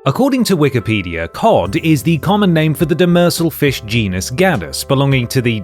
According to Wikipedia, cod is the common name for the demersal fish genus Gadus, belonging to the...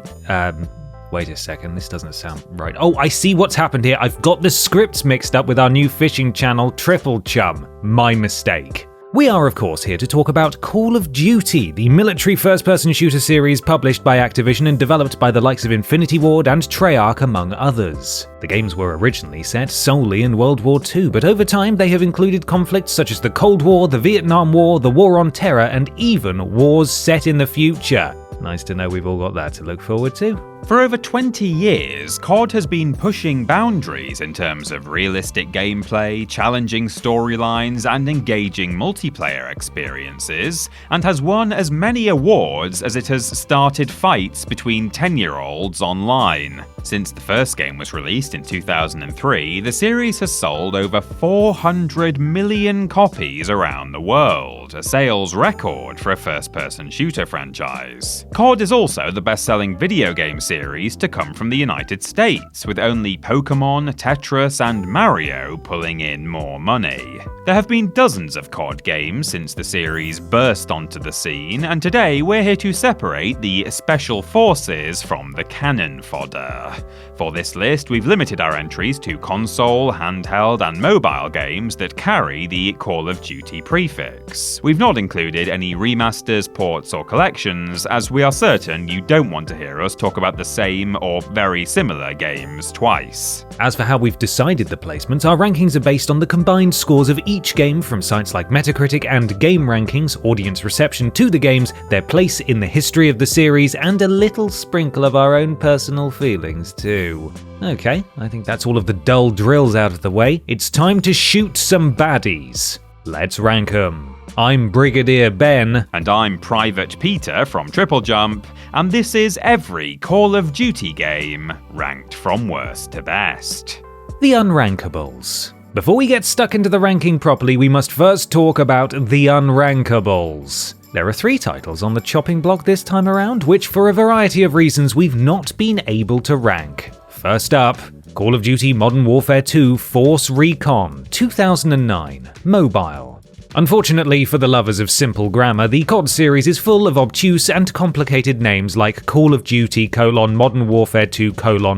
Wait a second, this doesn't sound right. Oh, I see what's happened here. I've got the scripts mixed up with our new fishing channel, TripleJump. My mistake. We are, of course, here to talk about Call of Duty, the military first-person shooter series published by Activision and developed by the likes of Infinity Ward and Treyarch, among others. The games were originally set solely in World War II, but over time they have included conflicts such as the Cold War, the Vietnam War, the War on Terror, and even wars set in the future. Nice to know we've all got that to look forward to. For over 20 years, COD has been pushing boundaries in terms of realistic gameplay, challenging storylines, and engaging multiplayer experiences, and has won as many awards as it has started fights between 10-year-olds online. Since the first game was released in 2003, the series has sold over 400 million copies around the world, a sales record for a first-person shooter franchise. COD is also the best-selling video game series to come from the United States, with only Pokemon, Tetris, and Mario pulling in more money. There have been dozens of COD games since the series burst onto the scene, and today we're here to separate the special forces from the cannon fodder. For this list, we've limited our entries to console, handheld, and mobile games that carry the Call of Duty prefix. We've not included any remasters, ports, or collections, as we are certain you don't want to hear us talk about the same or very similar games twice. As for how we've decided the placements, our rankings are based on the combined scores of each game from sites like Metacritic and GameRankings, audience reception to the games, their place in the history of the series, and a little sprinkle of our own personal feelings too. Okay, I think that's all of the dull drills out of the way. It's time to shoot some baddies. Let's rank 'em. I'm Brigadier Ben. And I'm Private Peter from TripleJump, and this is every Call of Duty game, ranked from worst to best. The Unrankables. Before we get stuck into the ranking properly, we must first talk about the Unrankables. There are 3 titles on the chopping block this time around, which for a variety of reasons we've not been able to rank. First up, Call of Duty Modern Warfare 2 Force Recon 2009, mobile. Unfortunately for the lovers of simple grammar, the COD series is full of obtuse and complicated names like Call of Duty : Modern Warfare 2 :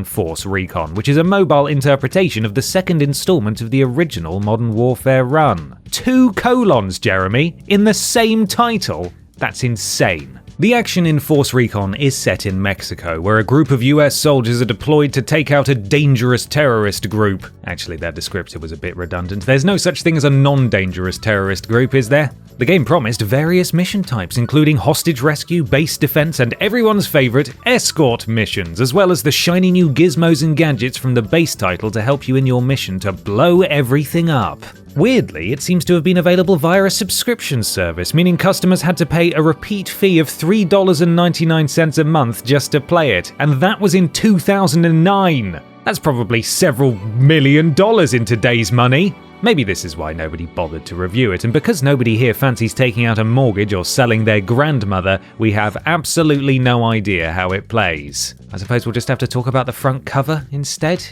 Force Recon, which is a mobile interpretation of the second installment of the original Modern Warfare run. 2 colons, Jeremy, in the same title? That's insane. The action in Force Recon is set in Mexico, where a group of US soldiers are deployed to take out a dangerous terrorist group. Actually, that descriptor was a bit redundant. There's no such thing as a non-dangerous terrorist group, is there? The game promised various mission types, including hostage rescue, base defense, and everyone's favorite, escort missions, as well as the shiny new gizmos and gadgets from the base title to help you in your mission to blow everything up. Weirdly, it seems to have been available via a subscription service, meaning customers had to pay a repeat fee of $3.99 a month just to play it, and that was in 2009. That's probably several $1 million in today's money. Maybe this is why nobody bothered to review it, and because nobody here fancies taking out a mortgage or selling their grandmother, we have absolutely no idea how it plays. I suppose we'll just have to talk about the front cover instead.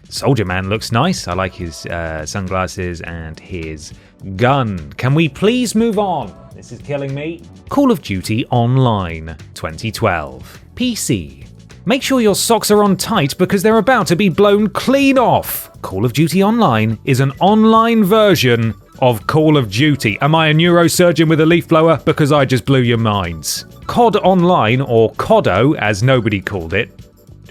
Soldier Man looks nice. I like his sunglasses and his gun. Can we please move on? This is killing me. Call of Duty Online 2012. PC. Make sure your socks are on tight because they're about to be blown clean off. Call of Duty Online is an online version of Call of Duty. Am I a neurosurgeon with a leaf blower? Because I just blew your minds. COD Online, or CODO as nobody called it.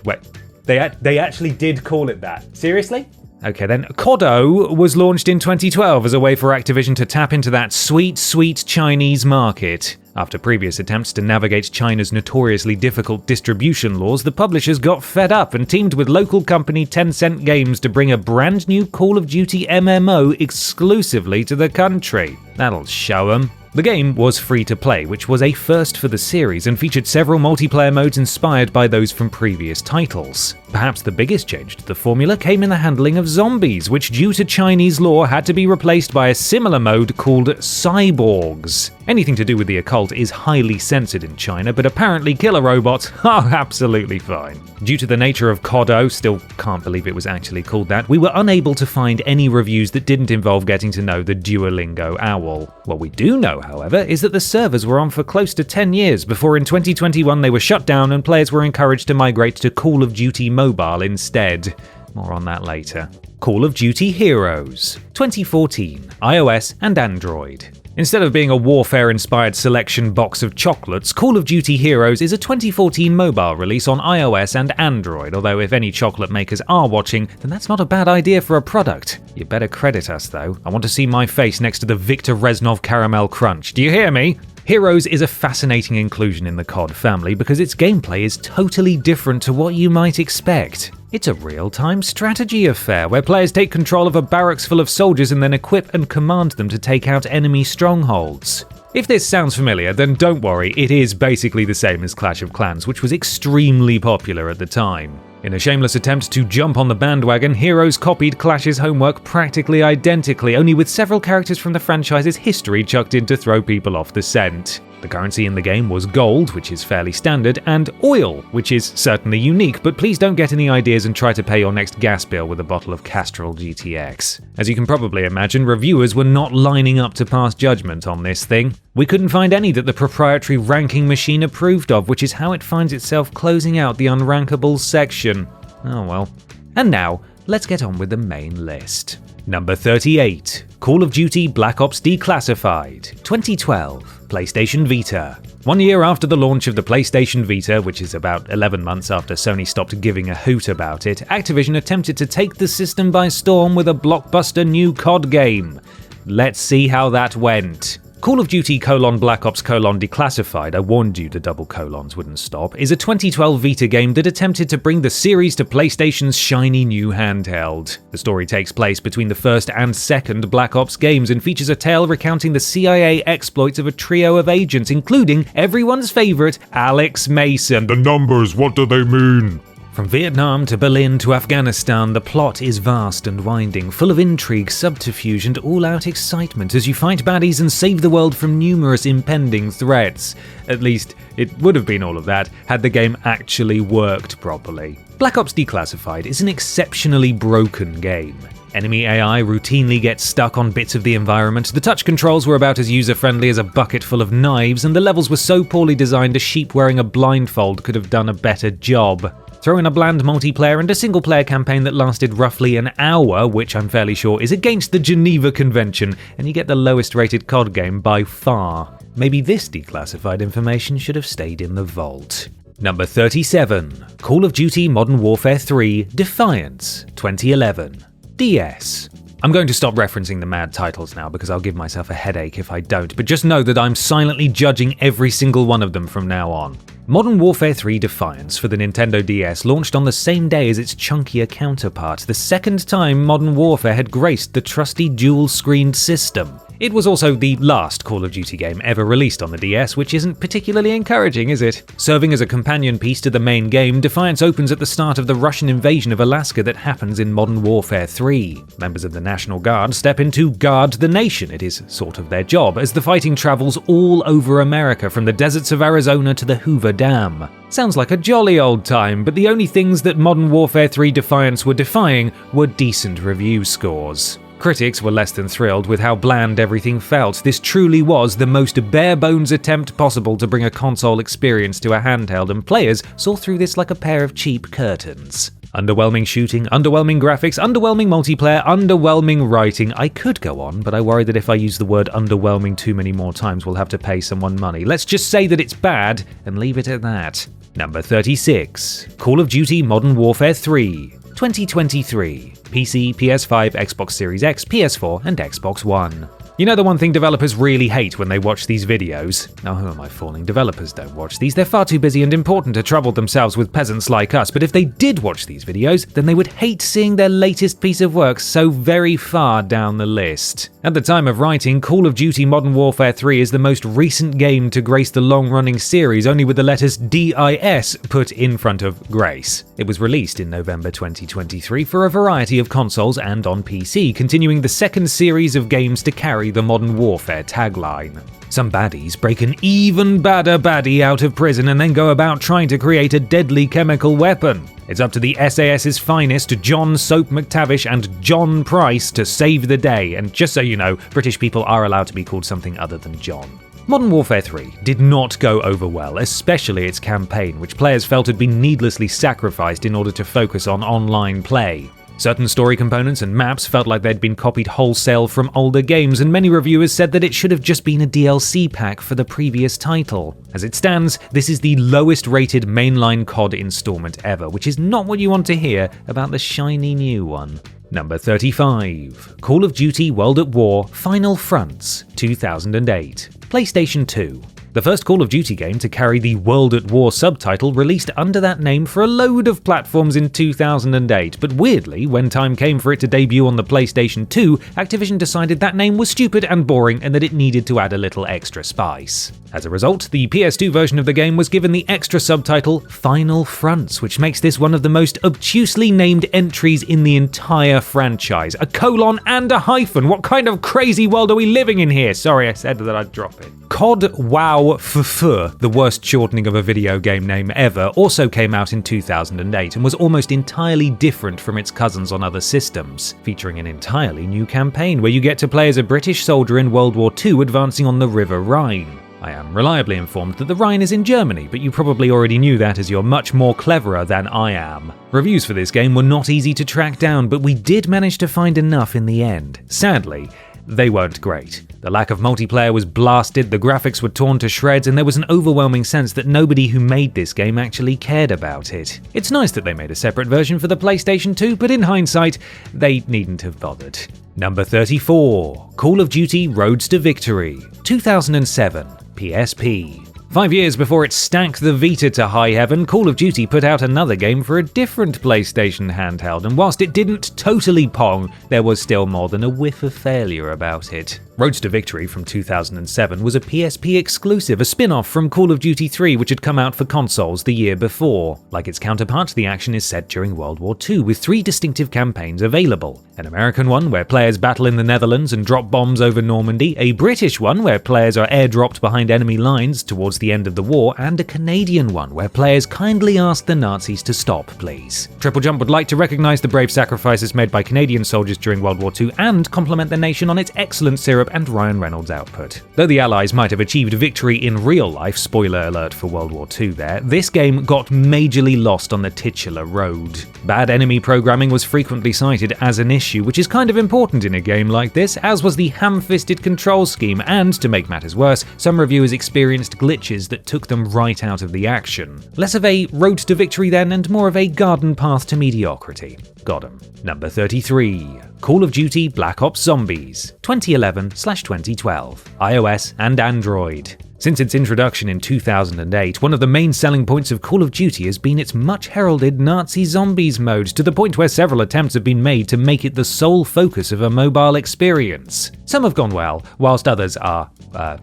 Wait, they actually did call it that. Seriously? Okay then, CODO was launched in 2012 as a way for Activision to tap into that sweet, sweet Chinese market. After previous attempts to navigate China's notoriously difficult distribution laws, the publishers got fed up and teamed with local company Tencent Games to bring a brand new Call of Duty MMO exclusively to the country. That'll show 'em. The game was free to play, which was a first for the series and featured several multiplayer modes inspired by those from previous titles. Perhaps the biggest change to the formula came in the handling of zombies, which due to Chinese law had to be replaced by a similar mode called cyborgs. Anything to do with the occult is highly censored in China, but apparently killer robots are absolutely fine. Due to the nature of CODO, still can't believe it was actually called that, we were unable to find any reviews that didn't involve getting to know the Duolingo owl. What we do know, however, is that the servers were on for close to 10 years before in 2021 they were shut down and players were encouraged to migrate to Call of Duty Mobile instead. More on that later. Call of Duty Heroes, 2014, iOS and Android. Instead of being a warfare-inspired selection box of chocolates, Call of Duty Heroes is a 2014 mobile release on iOS and Android, although if any chocolate makers are watching, then that's not a bad idea for a product. You better credit us though. I want to see my face next to the Viktor Reznov Caramel Crunch. Do you hear me? Heroes is a fascinating inclusion in the COD family because its gameplay is totally different to what you might expect. It's a real-time strategy affair where players take control of a barracks full of soldiers and then equip and command them to take out enemy strongholds. If this sounds familiar, then don't worry, it is basically the same as Clash of Clans, which was extremely popular at the time. In a shameless attempt to jump on the bandwagon, Heroes copied Clash's homework practically identically, only with several characters from the franchise's history chucked in to throw people off the scent. The currency in the game was gold, which is fairly standard, and oil, which is certainly unique, but please don't get any ideas and try to pay your next gas bill with a bottle of Castrol GTX. As you can probably imagine, reviewers were not lining up to pass judgment on this thing. We couldn't find any that the proprietary ranking machine approved of, which is how it finds itself closing out the unrankables section. Oh well. And now, let's get on with the main list. Number 38, Call of Duty Black Ops Declassified, 2012, PlayStation Vita. 1 year after the launch of the PlayStation Vita, which is about 11 months after Sony stopped giving a hoot about it, Activision attempted to take the system by storm with a blockbuster new COD game. Let's see how that went. Call of Duty Black Ops Declassified, I warned you the double colons wouldn't stop, is a 2012 Vita game that attempted to bring the series to PlayStation's shiny new handheld. The story takes place between the first and second Black Ops games and features a tale recounting the CIA exploits of a trio of agents, including everyone's favourite, Alex Mason. The numbers, what do they mean? From Vietnam to Berlin to Afghanistan, the plot is vast and winding, full of intrigue, subterfuge, and all-out excitement as you fight baddies and save the world from numerous impending threats. At least, it would have been all of that had the game actually worked properly. Black Ops Declassified is an exceptionally broken game. Enemy AI routinely gets stuck on bits of the environment, the touch controls were about as user-friendly as a bucket full of knives, and the levels were so poorly designed a sheep wearing a blindfold could have done a better job. Throw in a bland multiplayer and a single-player campaign that lasted roughly an hour, which I'm fairly sure is against the Geneva Convention, and you get the lowest-rated COD game by far. Maybe this declassified information should have stayed in the vault. Number 37, Call of Duty Modern Warfare 3 Defiance, 2011. DS. I'm going to stop referencing the mad titles now because I'll give myself a headache if I don't, but just know that I'm silently judging every single one of them from now on. Modern Warfare 3 Defiance for the Nintendo DS launched on the same day as its chunkier counterpart, the second time Modern Warfare had graced the trusty dual-screened system. It was also the last Call of Duty game ever released on the DS, which isn't particularly encouraging, is it? Serving as a companion piece to the main game, Defiance opens at the start of the Russian invasion of Alaska that happens in Modern Warfare 3. Members of the National Guard step in to guard the nation. It is sort of their job, as the fighting travels all over America, from the deserts of Arizona to the Hoover Dam. Sounds like a jolly old time, but the only things that Modern Warfare 3 Defiance were defying were decent review scores. Critics were less than thrilled with how bland everything felt. This truly was the most bare-bones attempt possible to bring a console experience to a handheld, and players saw through this like a pair of cheap curtains. Underwhelming shooting, underwhelming graphics, underwhelming multiplayer, underwhelming writing. I could go on, but I worry that if I use the word underwhelming too many more times, we'll have to pay someone money. Let's just say that it's bad and leave it at that. Number 36, Call of Duty Modern Warfare 3, 2023. PC, PS5, Xbox Series X, PS4, and Xbox One. You know the one thing developers really hate when they watch these videos? Now who am I fooling? Developers don't watch these. They're far too busy and important to trouble themselves with peasants like us, but if they did watch these videos, then they would hate seeing their latest piece of work so very far down the list. At the time of writing, Call of Duty Modern Warfare 3 is the most recent game to grace the long-running series, only with the letters DIS put in front of Grace. It was released in November 2023 for a variety of consoles and on PC, continuing the second series of games to carry the Modern Warfare tagline. Some baddies break an even badder baddie out of prison and then go about trying to create a deadly chemical weapon. It's up to the SAS's finest, John Soap McTavish and John Price, to save the day, and just so you know, British people are allowed to be called something other than John. Modern Warfare 3 did not go over well, especially its campaign, which players felt had been needlessly sacrificed in order to focus on online play. Certain story components and maps felt like they'd been copied wholesale from older games, and many reviewers said that it should have just been a DLC pack for the previous title. As it stands, this is the lowest rated mainline COD installment ever, which is not what you want to hear about the shiny new one. Number 35. Call of Duty World at War Final Fronts 2008. PlayStation 2. The first Call of Duty game to carry the World at War subtitle released under that name for a load of platforms in 2008, but weirdly, when time came for it to debut on the PlayStation 2, Activision decided that name was stupid and boring and that it needed to add a little extra spice. As a result, the PS2 version of the game was given the extra subtitle Final Fronts, which makes this one of the most obtusely named entries in the entire franchise. A colon and a hyphen. What kind of crazy world are we living in here? Sorry, I said that I'd drop it. COD WoW FF, the worst shortening of a video game name ever, also came out in 2008 and was almost entirely different from its cousins on other systems, featuring an entirely new campaign where you get to play as a British soldier in World War II advancing on the River Rhine. I am reliably informed that the Rhine is in Germany, but you probably already knew that as you're much more cleverer than I am. Reviews for this game were not easy to track down, but we did manage to find enough in the end. Sadly, they weren't great. The lack of multiplayer was blasted, the graphics were torn to shreds, and there was an overwhelming sense that nobody who made this game actually cared about it. It's nice that they made a separate version for the PlayStation 2, but in hindsight, they needn't have bothered. Number 34. Call of Duty Roads to Victory 2007. PSP. 5 years before it stank the Vita to high heaven, Call of Duty put out another game for a different PlayStation handheld, and whilst it didn't totally pong, there was still more than a whiff of failure about it. Roads to Victory from 2007 was a PSP exclusive, a spin-off from Call of Duty 3 which had come out for consoles the year before. Like its counterpart, the action is set during World War II, with 3 distinctive campaigns available. An American one where players battle in the Netherlands and drop bombs over Normandy, a British one where players are airdropped behind enemy lines towards the end of the war, and a Canadian one where players kindly ask the Nazis to stop, please. TripleJump would like to recognise the brave sacrifices made by Canadian soldiers during World War II and compliment the nation on its excellent syrup and Ryan Reynolds output. Though the Allies might have achieved victory in real life, spoiler alert for World War II there, this game got majorly lost on the titular road. Bad enemy programming was frequently cited as an issue, which is kind of important in a game like this, as was the ham-fisted control scheme, and, to make matters worse, some reviewers experienced glitches that took them right out of the action. Less of a road to victory then, and more of a garden path to mediocrity. Got 'em. Number 33. Call of Duty Black Ops Zombies 2011/2012. iOS and Android. Since its introduction in 2008, one of the main selling points of Call of Duty has been its much heralded Nazi Zombies mode, to the point where several attempts have been made to make it the sole focus of a mobile experience. Some have gone well, whilst others are,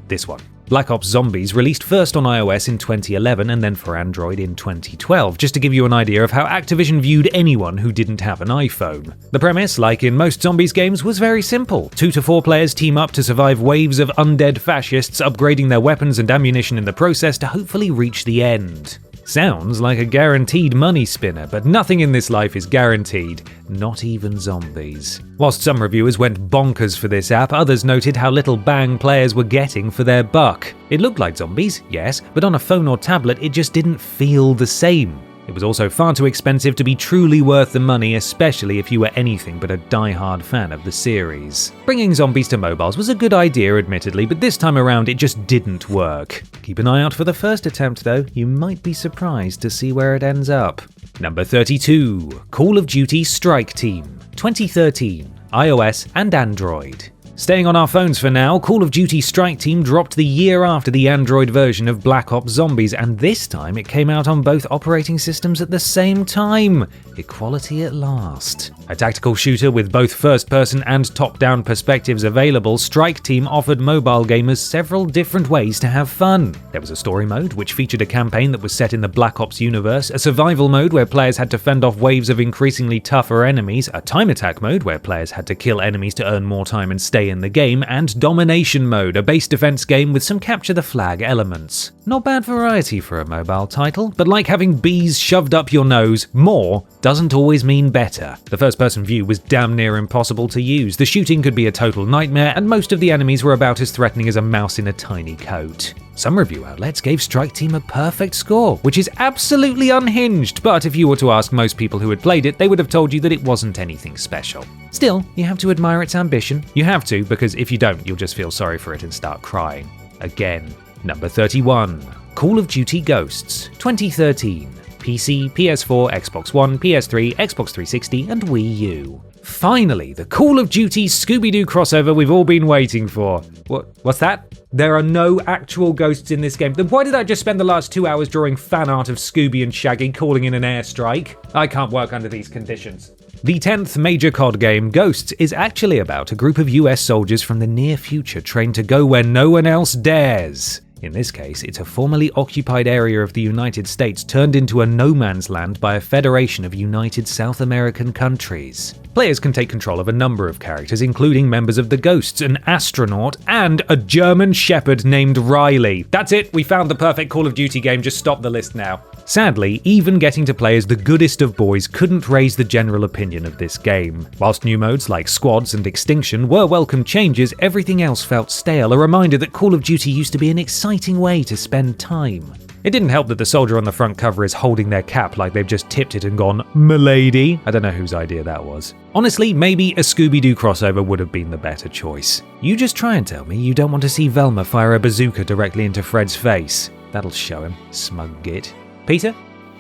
this one. Black Ops Zombies released first on iOS in 2011 and then for Android in 2012, just to give you an idea of how Activision viewed anyone who didn't have an iPhone. The premise, like in most Zombies games, was very simple. 2 to 4 players team up to survive waves of undead fascists, upgrading their weapons and ammunition in the process to hopefully reach the end. Sounds like a guaranteed money spinner, but nothing in this life is guaranteed, not even zombies. Whilst some reviewers went bonkers for this app, others noted how little bang players were getting for their buck. It looked like zombies, yes, but on a phone or tablet it just didn't feel the same. It was also far too expensive to be truly worth the money, especially if you were anything but a die-hard fan of the series. Bringing zombies to mobiles was a good idea, admittedly, but this time around it just didn't work. Keep an eye out for the first attempt though, you might be surprised to see where it ends up. Number 32. Call of Duty Strike Team 2013. iOS and Android. Staying on our phones for now, Call of Duty Strike Team dropped the year after the Android version of Black Ops Zombies, and this time it came out on both operating systems at the same time. Equality at last. A tactical shooter with both first-person and top-down perspectives available, Strike Team offered mobile gamers several different ways to have fun. There was a story mode, which featured a campaign that was set in the Black Ops universe, a survival mode where players had to fend off waves of increasingly tougher enemies, a time attack mode where players had to kill enemies to earn more time and stay in the game, and domination mode, a base defense game with some capture the flag elements. Not bad variety for a mobile title, but like having bees shoved up your nose, more doesn't always mean better. The first-person view was damn near impossible to use, the shooting could be a total nightmare, and most of the enemies were about as threatening as a mouse in a tiny coat. Some review outlets gave Strike Team a perfect score, which is absolutely unhinged, but if you were to ask most people who had played it, they would have told you that it wasn't anything special. Still, you have to admire its ambition. You have to, because if you don't, you'll just feel sorry for it and start crying. Again. Number 31. Call of Duty Ghosts, 2013. PC, PS4, Xbox One, PS3, Xbox 360, and Wii U. Finally, the Call of Duty Scooby-Doo crossover we've all been waiting for. What's that? There are no actual ghosts in this game. Then why did I just spend the last 2 hours drawing fan art of Scooby and Shaggy calling in an airstrike? I can't work under these conditions. The 10th major COD game, Ghosts, is actually about a group of US soldiers from the near future trained to go where no one else dares. In this case, it's a formerly occupied area of the United States turned into a no man's land by a federation of united South American countries. Players can take control of a number of characters, including members of the Ghosts, an astronaut, and a German shepherd named Riley. That's it, we found the perfect Call of Duty game, just stop the list now. Sadly, even getting to play as the goodest of boys couldn't raise the general opinion of this game. Whilst new modes like Squads and Extinction were welcome changes, everything else felt stale, a reminder that Call of Duty used to be an exciting way to spend time. It didn't help that the soldier on the front cover is holding their cap like they've just tipped it and gone, "Milady." I don't know whose idea that was. Honestly, maybe a Scooby-Doo crossover would have been the better choice. You just try and tell me you don't want to see Velma fire a bazooka directly into Fred's face. That'll show him, smug git. Peter?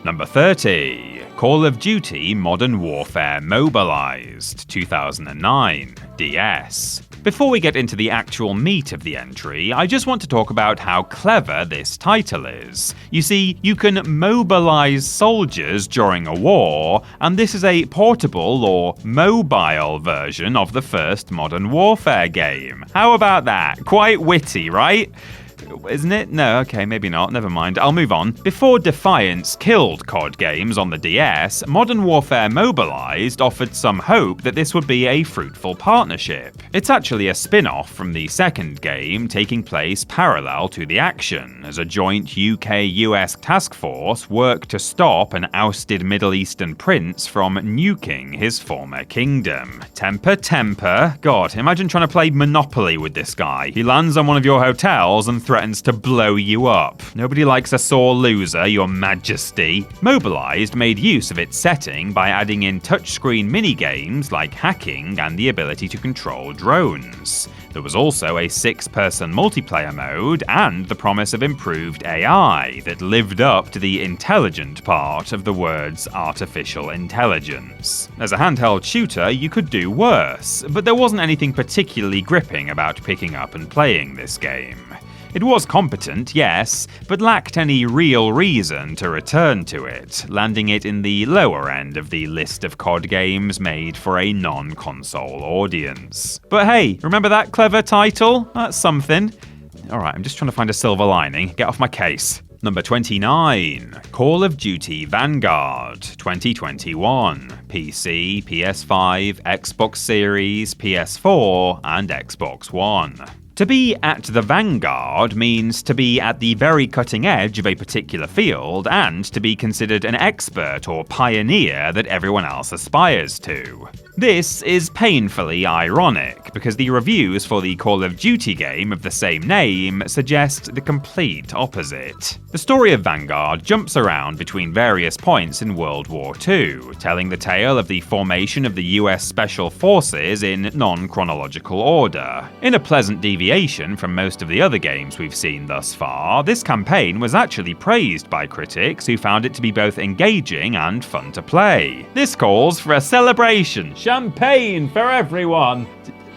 Number 30. Call of Duty Modern Warfare Mobilized, 2009, DS. Before we get into the actual meat of the entry, I just want to talk about how clever this title is. You see, you can mobilize soldiers during a war, and this is a portable or mobile version of the first Modern Warfare game. How about that? Quite witty, right? Isn't it? No, okay, maybe not. Never mind. I'll move on. Before Defiance killed COD games on the DS, Modern Warfare Mobilized offered some hope that this would be a fruitful partnership. It's actually a spin-off from the second game, taking place parallel to the action, as a joint UK-US task force worked to stop an ousted Middle Eastern prince from nuking his former kingdom. Temper. God, imagine trying to play Monopoly with this guy. He lands on one of your hotels and threatens to blow you up. Nobody likes a sore loser, your majesty. Mobilized made use of its setting by adding in touchscreen minigames like hacking and the ability to control drones. There was also a 6-person multiplayer mode and the promise of improved AI that lived up to the intelligent part of the words artificial intelligence. As a handheld shooter, you could do worse, but there wasn't anything particularly gripping about picking up and playing this game. It was competent, yes, but lacked any real reason to return to it, landing it in the lower end of the list of COD games made for a non-console audience. But hey, remember that clever title? That's something. Alright, I'm just trying to find a silver lining. Get off my case. Number 29. Call of Duty Vanguard, 2021. PC, PS5, Xbox Series, PS4, and Xbox One. To be at the vanguard means to be at the very cutting edge of a particular field and to be considered an expert or pioneer that everyone else aspires to. This is painfully ironic, because the reviews for the Call of Duty game of the same name suggest the complete opposite. The story of Vanguard jumps around between various points in World War II, telling the tale of the formation of the US Special Forces in non-chronological order. In a pleasant deviation from most of the other games we've seen thus far, this campaign was actually praised by critics who found it to be both engaging and fun to play. This calls for a celebration. Champagne for everyone!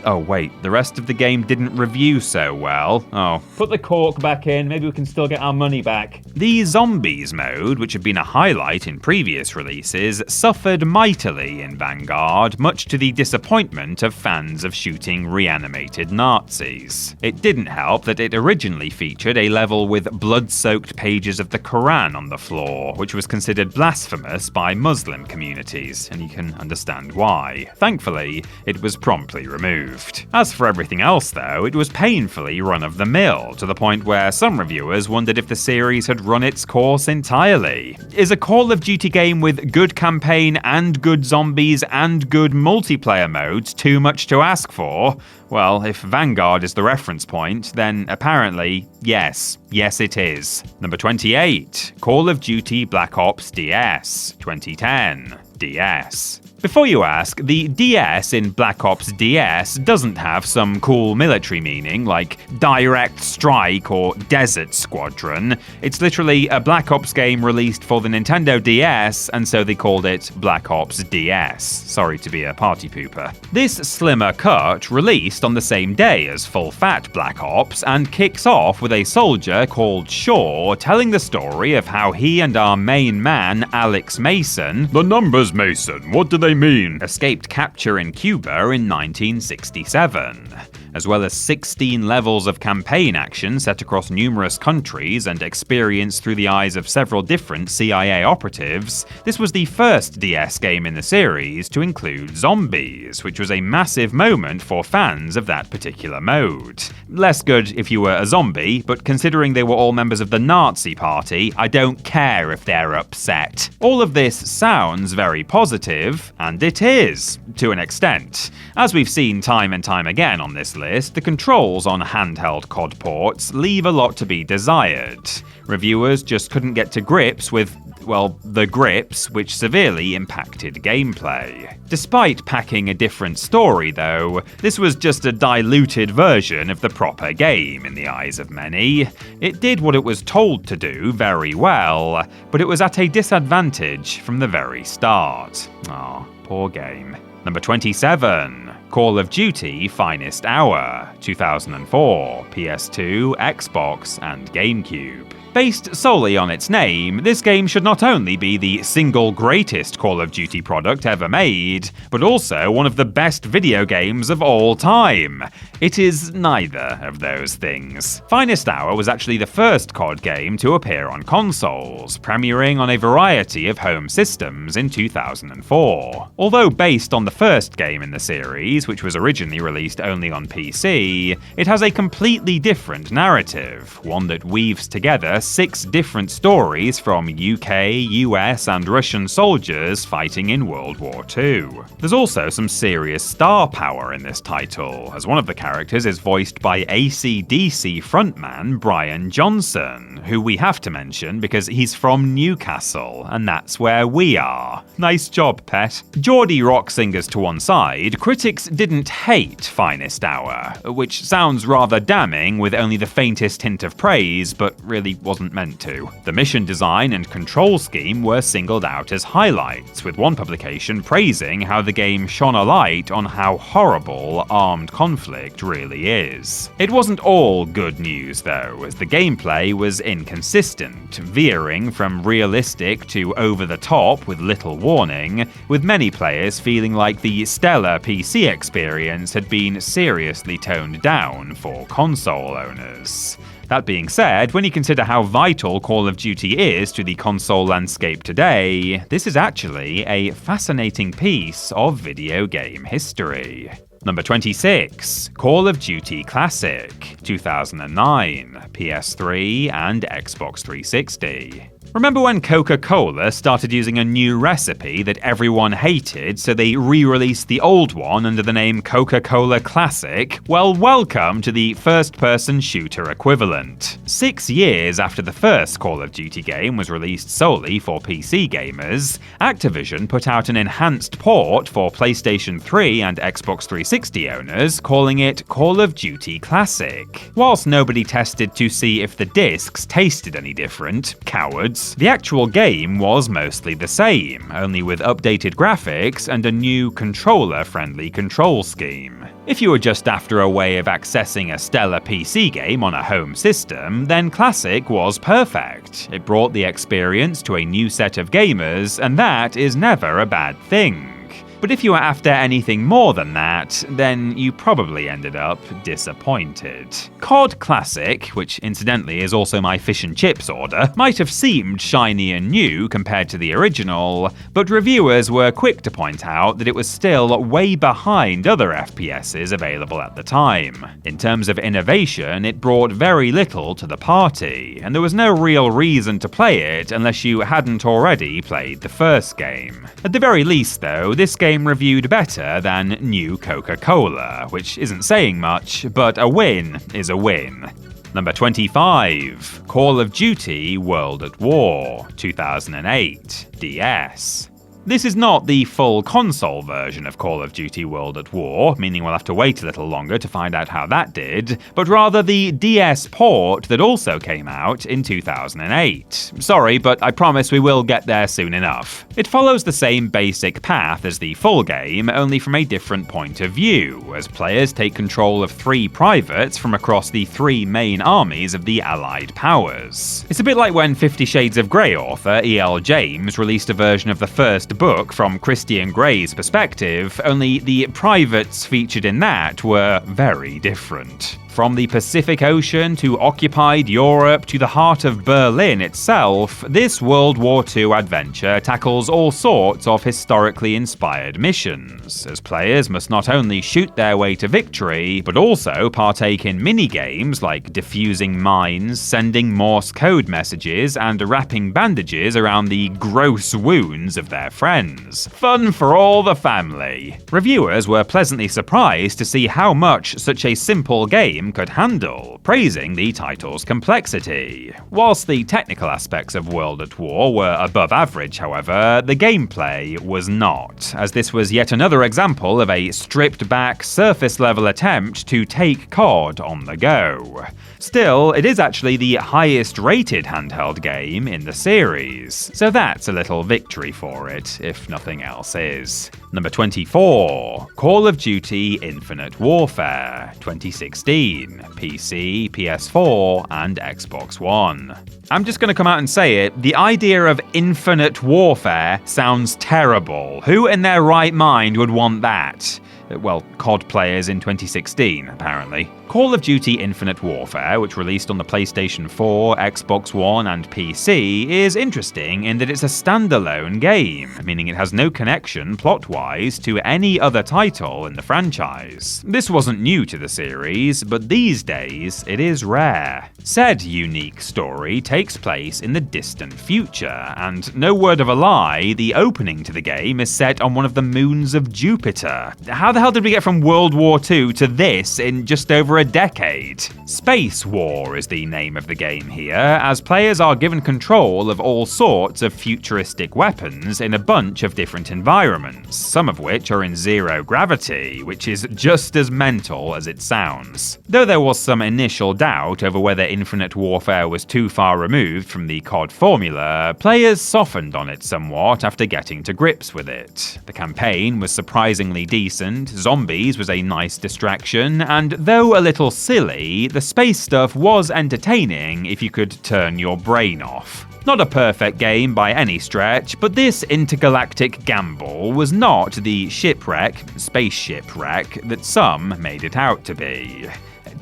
Oh wait, the rest of the game didn't review so well. Oh. Put the cork back in, maybe we can still get our money back. The Zombies mode, which had been a highlight in previous releases, suffered mightily in Vanguard, much to the disappointment of fans of shooting reanimated Nazis. It didn't help that it originally featured a level with blood-soaked pages of the Quran on the floor, which was considered blasphemous by Muslim communities, and you can understand why. Thankfully, it was promptly removed. As for everything else though, it was painfully run-of-the-mill, to the point where some reviewers wondered if the series had run its course entirely. Is a Call of Duty game with good campaign and good zombies and good multiplayer modes too much to ask for? Well, if Vanguard is the reference point, then apparently, yes. Yes it is. Number 28, Call of Duty Black Ops DS, 2010. DS. Before you ask, the DS in Black Ops DS doesn't have some cool military meaning like Direct Strike or Desert Squadron. It's literally a Black Ops game released for the Nintendo DS, and so they called it Black Ops DS. Sorry to be a party pooper. This slimmer cut released on the same day as full-fat Black Ops and kicks off with a soldier called Shaw telling the story of how he and our main man, Alex Mason, The numbers, Mason, what do they mean? escaped capture in Cuba in 1967. As well as 16 levels of campaign action set across numerous countries and experienced through the eyes of several different CIA operatives, this was the first DS game in the series to include zombies, which was a massive moment for fans of that particular mode. Less good if you were a zombie, but considering they were all members of the Nazi Party, I don't care if they're upset. All of this sounds very positive, and it is, to an extent. As we've seen time and time again on this list, the controls on handheld COD ports leave a lot to be desired. Reviewers just couldn't get to grips with, well, the grips, which severely impacted gameplay. Despite packing a different story though, this was just a diluted version of the proper game in the eyes of many. It did what it was told to do very well, but it was at a disadvantage from the very start. Aw, poor game. Number 27, Call of Duty Finest Hour, 2004, PS2, Xbox, and GameCube. Based solely on its name, this game should not only be the single greatest Call of Duty product ever made, but also one of the best video games of all time. It is neither of those things. Finest Hour was actually the first COD game to appear on consoles, premiering on a variety of home systems in 2004. Although based on the first game in the series, which was originally released only on PC, it has a completely different narrative, one that weaves together 6 different stories from UK, US, and Russian soldiers fighting in World War II. There's also some serious star power in this title, as one of the characters is voiced by AC/DC frontman Brian Johnson, who we have to mention because he's from Newcastle, and that's where we are. Nice job, pet. Geordie rock singers to one side, critics didn't hate Finest Hour, which sounds rather damning with only the faintest hint of praise, but really wasn't meant to. The mission design and control scheme were singled out as highlights, with one publication praising how the game shone a light on how horrible armed conflict really is. It wasn't all good news though, as the gameplay was inconsistent, veering from realistic to over-the-top with little warning, with many players feeling like the stellar PC experience had been seriously toned down for console owners. That being said, when you consider how vital Call of Duty is to the console landscape today, this is actually a fascinating piece of video game history. Number 26, Call of Duty Classic, 2009, PS3 and Xbox 360. Remember when Coca-Cola started using a new recipe that everyone hated, so they re-released the old one under the name Coca-Cola Classic? Well, welcome to the first-person shooter equivalent. 6 years after the first Call of Duty game was released solely for PC gamers, Activision put out an enhanced port for PlayStation 3 and Xbox 360 owners, calling it Call of Duty Classic. Whilst nobody tested to see if the discs tasted any different, cowards, difference. The actual game was mostly the same, only with updated graphics and a new controller-friendly control scheme. If you were just after a way of accessing a stellar PC game on a home system, then Classic was perfect. It brought the experience to a new set of gamers, and that is never a bad thing. But if you were after anything more than that, then you probably ended up disappointed. COD Classic, which incidentally is also my fish and chips order, might have seemed shiny and new compared to the original, but reviewers were quick to point out that it was still way behind other FPSs available at the time. In terms of innovation, it brought very little to the party, and there was no real reason to play it unless you hadn't already played the first game. At the very least though, this game reviewed better than New Coca-Cola, which isn't saying much, but a win is a win. Number 25, Call of Duty World at War, 2008, DS. This is not the full console version of Call of Duty World at War, meaning we'll have to wait a little longer to find out how that did, but rather the DS port that also came out in 2008. Sorry, but I promise we will get there soon enough. It follows the same basic path as the full game, only from a different point of view, as players take control of 3 privates from across the 3 main armies of the Allied powers. It's a bit like when 50 Shades of Grey author E.L. James released a version of the first book from Christian Grey's perspective, only the privates featured in that were very different. From the Pacific Ocean to occupied Europe to the heart of Berlin itself, this World War II adventure tackles all sorts of historically inspired missions, as players must not only shoot their way to victory, but also partake in mini-games like defusing mines, sending Morse code messages, and wrapping bandages around the gross wounds of their friends. Fun for all the family. Reviewers were pleasantly surprised to see how much such a simple game could handle, praising the title's complexity. Whilst the technical aspects of World at War were above average, however, the gameplay was not, as this was yet another example of a stripped-back, surface-level attempt to take COD on the go. Still, it is actually the highest-rated handheld game in the series, so that's a little victory for it, if nothing else is. Number 24, Call of Duty Infinite Warfare, 2016. PC, PS4, and Xbox One. I'm just going to come out and say it, the idea of infinite warfare sounds terrible. Who in their right mind would want that? Well, COD players in 2016, apparently. Call of Duty Infinite Warfare, which released on the PlayStation 4, Xbox One, and PC, is interesting in that it's a standalone game, meaning it has no connection, plot-wise, to any other title in the franchise. This wasn't new to the series, but these days it is rare. Said unique story takes place in the distant future, and no word of a lie, the opening to the game is set on one of the moons of Jupiter. How the hell did we get from World War II to this in just over a decade? Space War is the name of the game here, as players are given control of all sorts of futuristic weapons in a bunch of different environments, some of which are in zero gravity, which is just as mental as it sounds. Though there was some initial doubt over whether Infinite Warfare was too far removed from the COD formula, players softened on it somewhat after getting to grips with it. The campaign was surprisingly decent, zombies was a nice distraction, and though a little silly, the space stuff was entertaining if you could turn your brain off. Not a perfect game by any stretch, but this intergalactic gamble was not the space shipwreck that some made it out to be.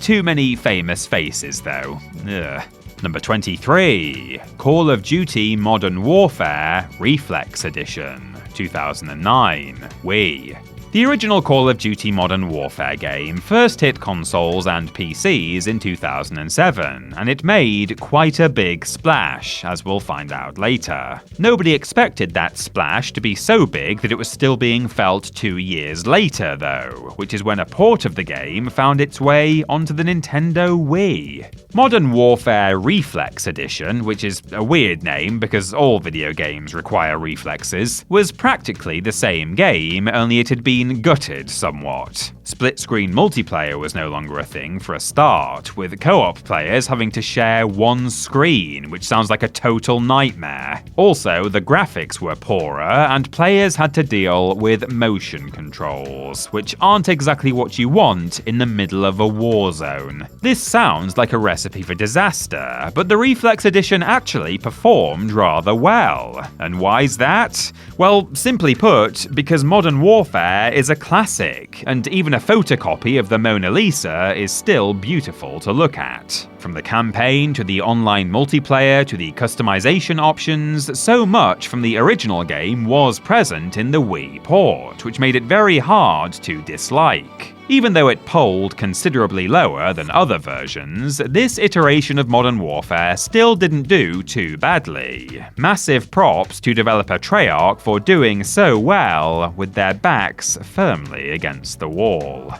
Too many famous faces though. Ugh. Number 23, Call of Duty Modern Warfare Reflex Edition, 2009, Wii. The original Call of Duty Modern Warfare game first hit consoles and PCs in 2007, and it made quite a big splash, as we'll find out later. Nobody expected that splash to be so big that it was still being felt 2 years later, though, which is when a port of the game found its way onto the Nintendo Wii. Modern Warfare Reflex Edition, which is a weird name because all video games require reflexes, was practically the same game, only it had been been gutted somewhat. Split-screen multiplayer was no longer a thing for a start, with co-op players having to share one screen, which sounds like a total nightmare. Also, the graphics were poorer, and players had to deal with motion controls, which aren't exactly what you want in the middle of a war zone. This sounds like a recipe for disaster, but the Reflex Edition actually performed rather well. And why's that? Well, simply put, because Modern Warfare is a classic, and even a photocopy of the Mona Lisa is still beautiful to look at. From the campaign to the online multiplayer to the customization options, so much from the original game was present in the Wii port, which made it very hard to dislike. Even though it polled considerably lower than other versions, this iteration of Modern Warfare still didn't do too badly. Massive props to developer Treyarch for doing so well, with their backs firmly against the wall.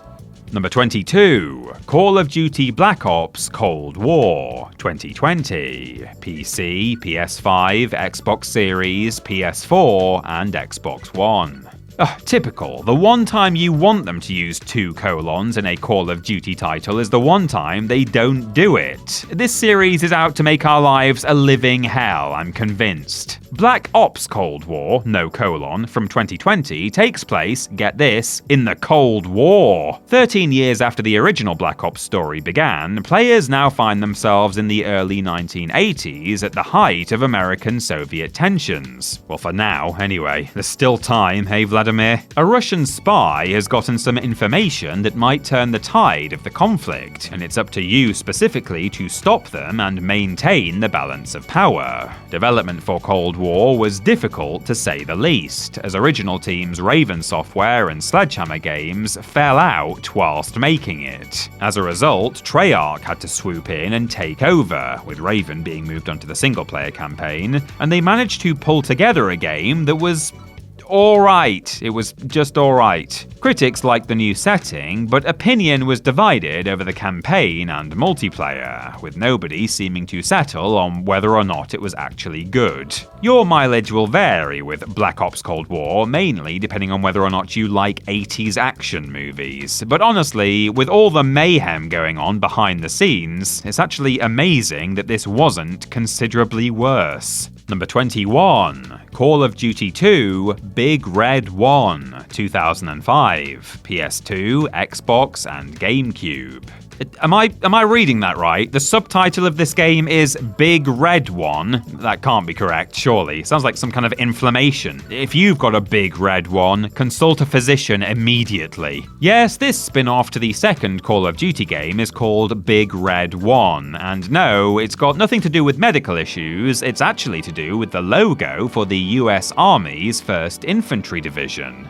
Number 22, Call of Duty Black Ops Cold War 2020. PC, PS5, Xbox Series, PS4, and Xbox One. Typical. The one time you want them to use 2 colons in a Call of Duty title is the one time they don't do it. This series is out to make our lives a living hell, I'm convinced. Black Ops Cold War, no colon, from 2020 takes place, get this, in the Cold War. 13 years after the original Black Ops story began, players now find themselves in the early 1980s at the height of American-Soviet tensions. Well, for now, anyway. There's still time, hey Vladimir? A Russian spy has gotten some information that might turn the tide of the conflict, and it's up to you specifically to stop them and maintain the balance of power. Development for Cold War was difficult to say the least, as original teams Raven Software and Sledgehammer Games fell out whilst making it. As a result, Treyarch had to swoop in and take over, with Raven being moved onto the single-player campaign, and they managed to pull together a game that was alright. It was just alright. Critics liked the new setting, but opinion was divided over the campaign and multiplayer, with nobody seeming to settle on whether or not it was actually good. Your mileage will vary with Black Ops Cold War, mainly depending on whether or not you like 80s action movies. But honestly, with all the mayhem going on behind the scenes, it's actually amazing that this wasn't considerably worse. Number 21, Call of Duty 2 Big Red 1, 2005, PS2, Xbox, and GameCube. Am I reading that right? The subtitle of this game is Big Red One. That can't be correct, surely. Sounds like some kind of inflammation. If you've got a big red one, consult a physician immediately. Yes, this spin-off to the second Call of Duty game is called Big Red 1, and no, it's got nothing to do with medical issues, it's actually to do with the logo for the US Army's 1st Infantry Division.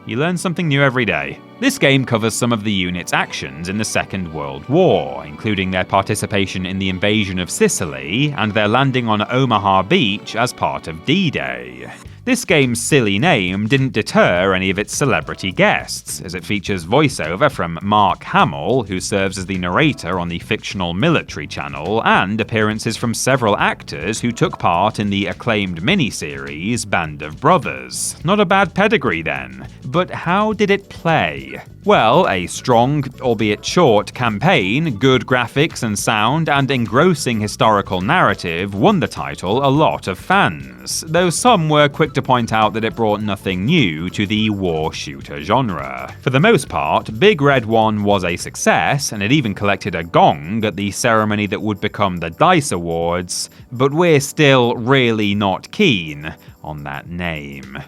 You learn something new every day. This game covers some of the unit's actions in the Second World War, including their participation in the invasion of Sicily and their landing on Omaha Beach as part of D-Day. This game's silly name didn't deter any of its celebrity guests, as it features voiceover from Mark Hamill, who serves as the narrator on the fictional military channel, and appearances from several actors who took part in the acclaimed miniseries Band of Brothers. Not a bad pedigree then. But how did it play? Well, a strong, albeit short, campaign, good graphics and sound, and engrossing historical narrative won the title a lot of fans, though some were quick to point out that it brought nothing new to the war shooter genre. For the most part, Big Red 1 was a success, and it even collected a gong at the ceremony that would become the DICE Awards, but we're still really not keen on that name.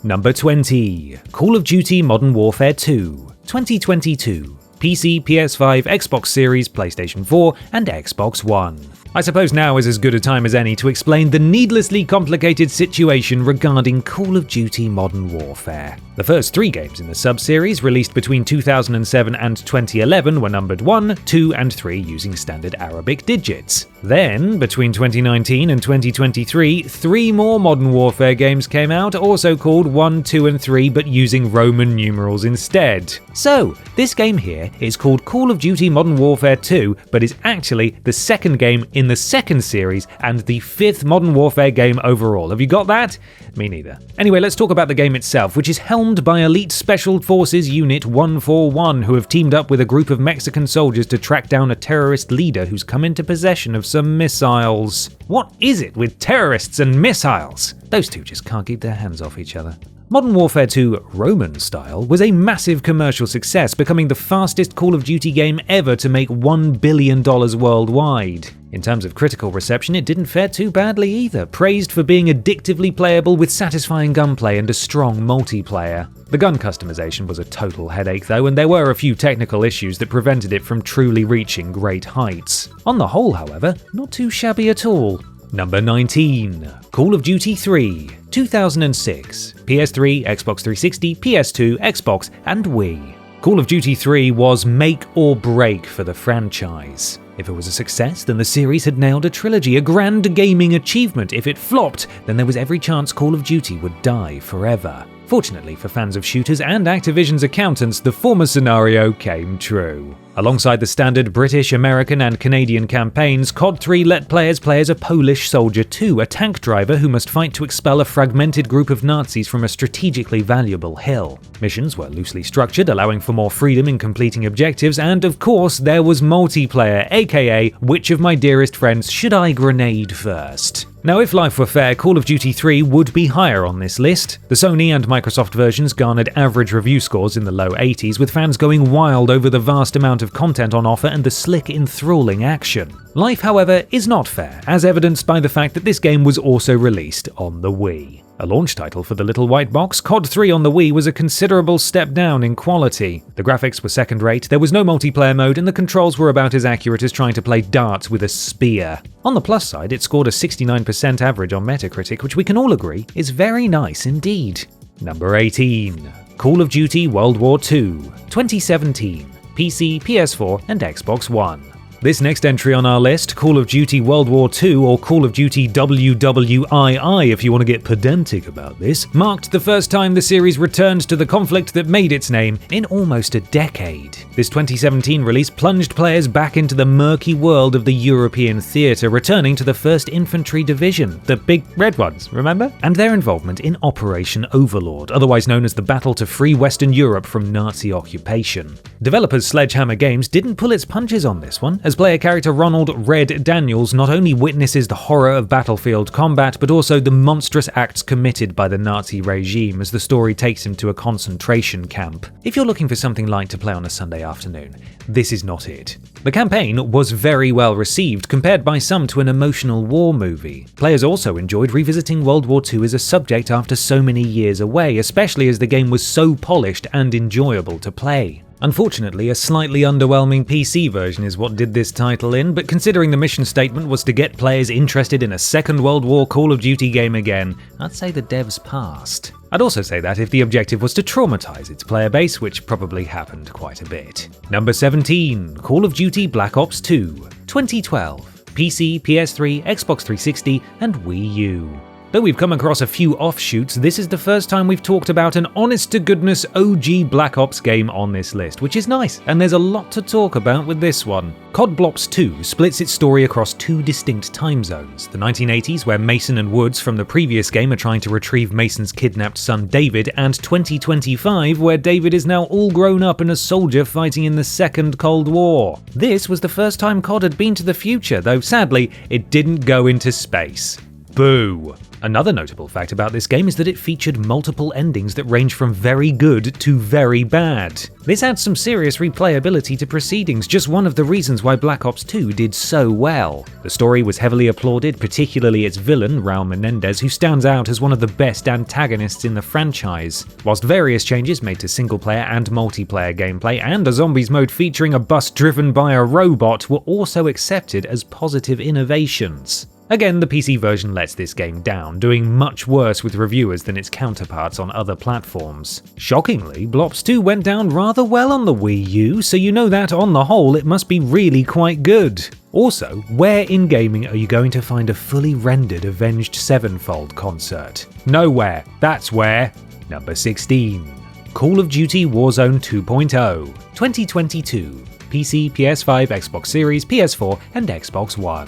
Number 20, Call of Duty Modern Warfare 2, 2022. PC, PS5, Xbox Series, PlayStation 4, and Xbox One. I suppose now is as good a time as any to explain the needlessly complicated situation regarding Call of Duty Modern Warfare. The first 3 games in the sub-series, released between 2007 and 2011, were numbered 1, 2, and 3 using standard Arabic digits. Then, between 2019 and 2023, 3 more Modern Warfare games came out, also called 1, 2, and 3, but using Roman numerals instead. So, this game here is called Call of Duty Modern Warfare 2, but is actually the second game in in the second series and the 5th Modern Warfare game overall. Have you got that? Me neither. Anyway, let's talk about the game itself, which is helmed by Elite Special Forces Unit 141, who have teamed up with a group of Mexican soldiers to track down a terrorist leader who's come into possession of some missiles. What is it with terrorists and missiles? Those two just can't keep their hands off each other. Modern Warfare 2 Roman Style was a massive commercial success, becoming the fastest Call of Duty game ever to make $1 billion worldwide. In terms of critical reception, it didn't fare too badly either, praised for being addictively playable with satisfying gunplay and a strong multiplayer. The gun customization was a total headache though, and there were a few technical issues that prevented it from truly reaching great heights. On the whole, however, not too shabby at all. Number 19. Call of Duty 3, 2006, PS3, Xbox 360, PS2, Xbox, and Wii. Call of Duty 3 was make or break for the franchise. If it was a success, then the series had nailed a trilogy, a grand gaming achievement. If it flopped, then there was every chance Call of Duty would die forever. Fortunately for fans of shooters and Activision's accountants, the former scenario came true. Alongside the standard British, American, and Canadian campaigns, COD 3 let players play as a Polish soldier too, a tank driver who must fight to expel a fragmented group of Nazis from a strategically valuable hill. Missions were loosely structured, allowing for more freedom in completing objectives, and of course there was multiplayer, aka which of my dearest friends should I grenade first? Now, if life were fair, Call of Duty 3 would be higher on this list. The Sony and Microsoft versions garnered average review scores in the low 80s, with fans going wild over the vast amount of content on offer and the slick, enthralling action. Life, however, is not fair, as evidenced by the fact that this game was also released on the Wii. A launch title for the little white box, COD 3 on the Wii was a considerable step down in quality. The graphics were second-rate, there was no multiplayer mode, and the controls were about as accurate as trying to play darts with a spear. On the plus side, it scored a 69% average on Metacritic, which we can all agree is very nice indeed. Number 18. Call of Duty World War II, 2017, PC, PS4, and Xbox One. This next entry on our list, Call of Duty World War II, or Call of Duty WWII if you want to get pedantic about this, marked the first time the series returned to the conflict that made its name in almost a decade. This 2017 release plunged players back into the murky world of the European theatre, returning to the 1st Infantry Division, the big red ones, remember? And their involvement in Operation Overlord, otherwise known as the battle to free Western Europe from Nazi occupation. Developers Sledgehammer Games didn't pull its punches on this one, as player character Ronald Red Daniels not only witnesses the horror of battlefield combat, but also the monstrous acts committed by the Nazi regime as the story takes him to a concentration camp. If you're looking for something light to play on a Sunday afternoon, this is not it. The campaign was very well received, compared by some to an emotional war movie. Players also enjoyed revisiting World War II as a subject after so many years away, especially as the game was so polished and enjoyable to play. Unfortunately, a slightly underwhelming PC version is what did this title in, but considering the mission statement was to get players interested in a Second World War Call of Duty game again, I'd say the devs passed. I'd also say that if the objective was to traumatize its player base, which probably happened quite a bit. Number 17, Call of Duty Black Ops 2, 2012, PC, PS3, Xbox 360, and Wii U. Though we've come across a few offshoots, this is the first time we've talked about an honest-to-goodness OG Black Ops game on this list, which is nice, and there's a lot to talk about with this one. COD Blops 2 splits its story across two distinct time zones, the 1980s, where Mason and Woods from the previous game are trying to retrieve Mason's kidnapped son David, and 2025, where David is now all grown up and a soldier fighting in the Second Cold War. This was the first time COD had been to the future, though sadly, it didn't go into space. Boo! Another notable fact about this game is that it featured multiple endings that range from very good to very bad. This adds some serious replayability to proceedings, just one of the reasons why Black Ops 2 did so well. The story was heavily applauded, particularly its villain, Raul Menendez, who stands out as one of the best antagonists in the franchise. Whilst various changes made to single-player and multiplayer gameplay, and a zombies mode featuring a bus driven by a robot were also accepted as positive innovations. Again, the PC version lets this game down, doing much worse with reviewers than its counterparts on other platforms. Shockingly, Blops 2 went down rather well on the Wii U, so you know that on the whole it must be really quite good. Also, where in gaming are you going to find a fully rendered Avenged Sevenfold concert? Nowhere, that's where. Number 16. Call of Duty Warzone 2.0, 2022, PC, PS5, Xbox Series, PS4, and Xbox One.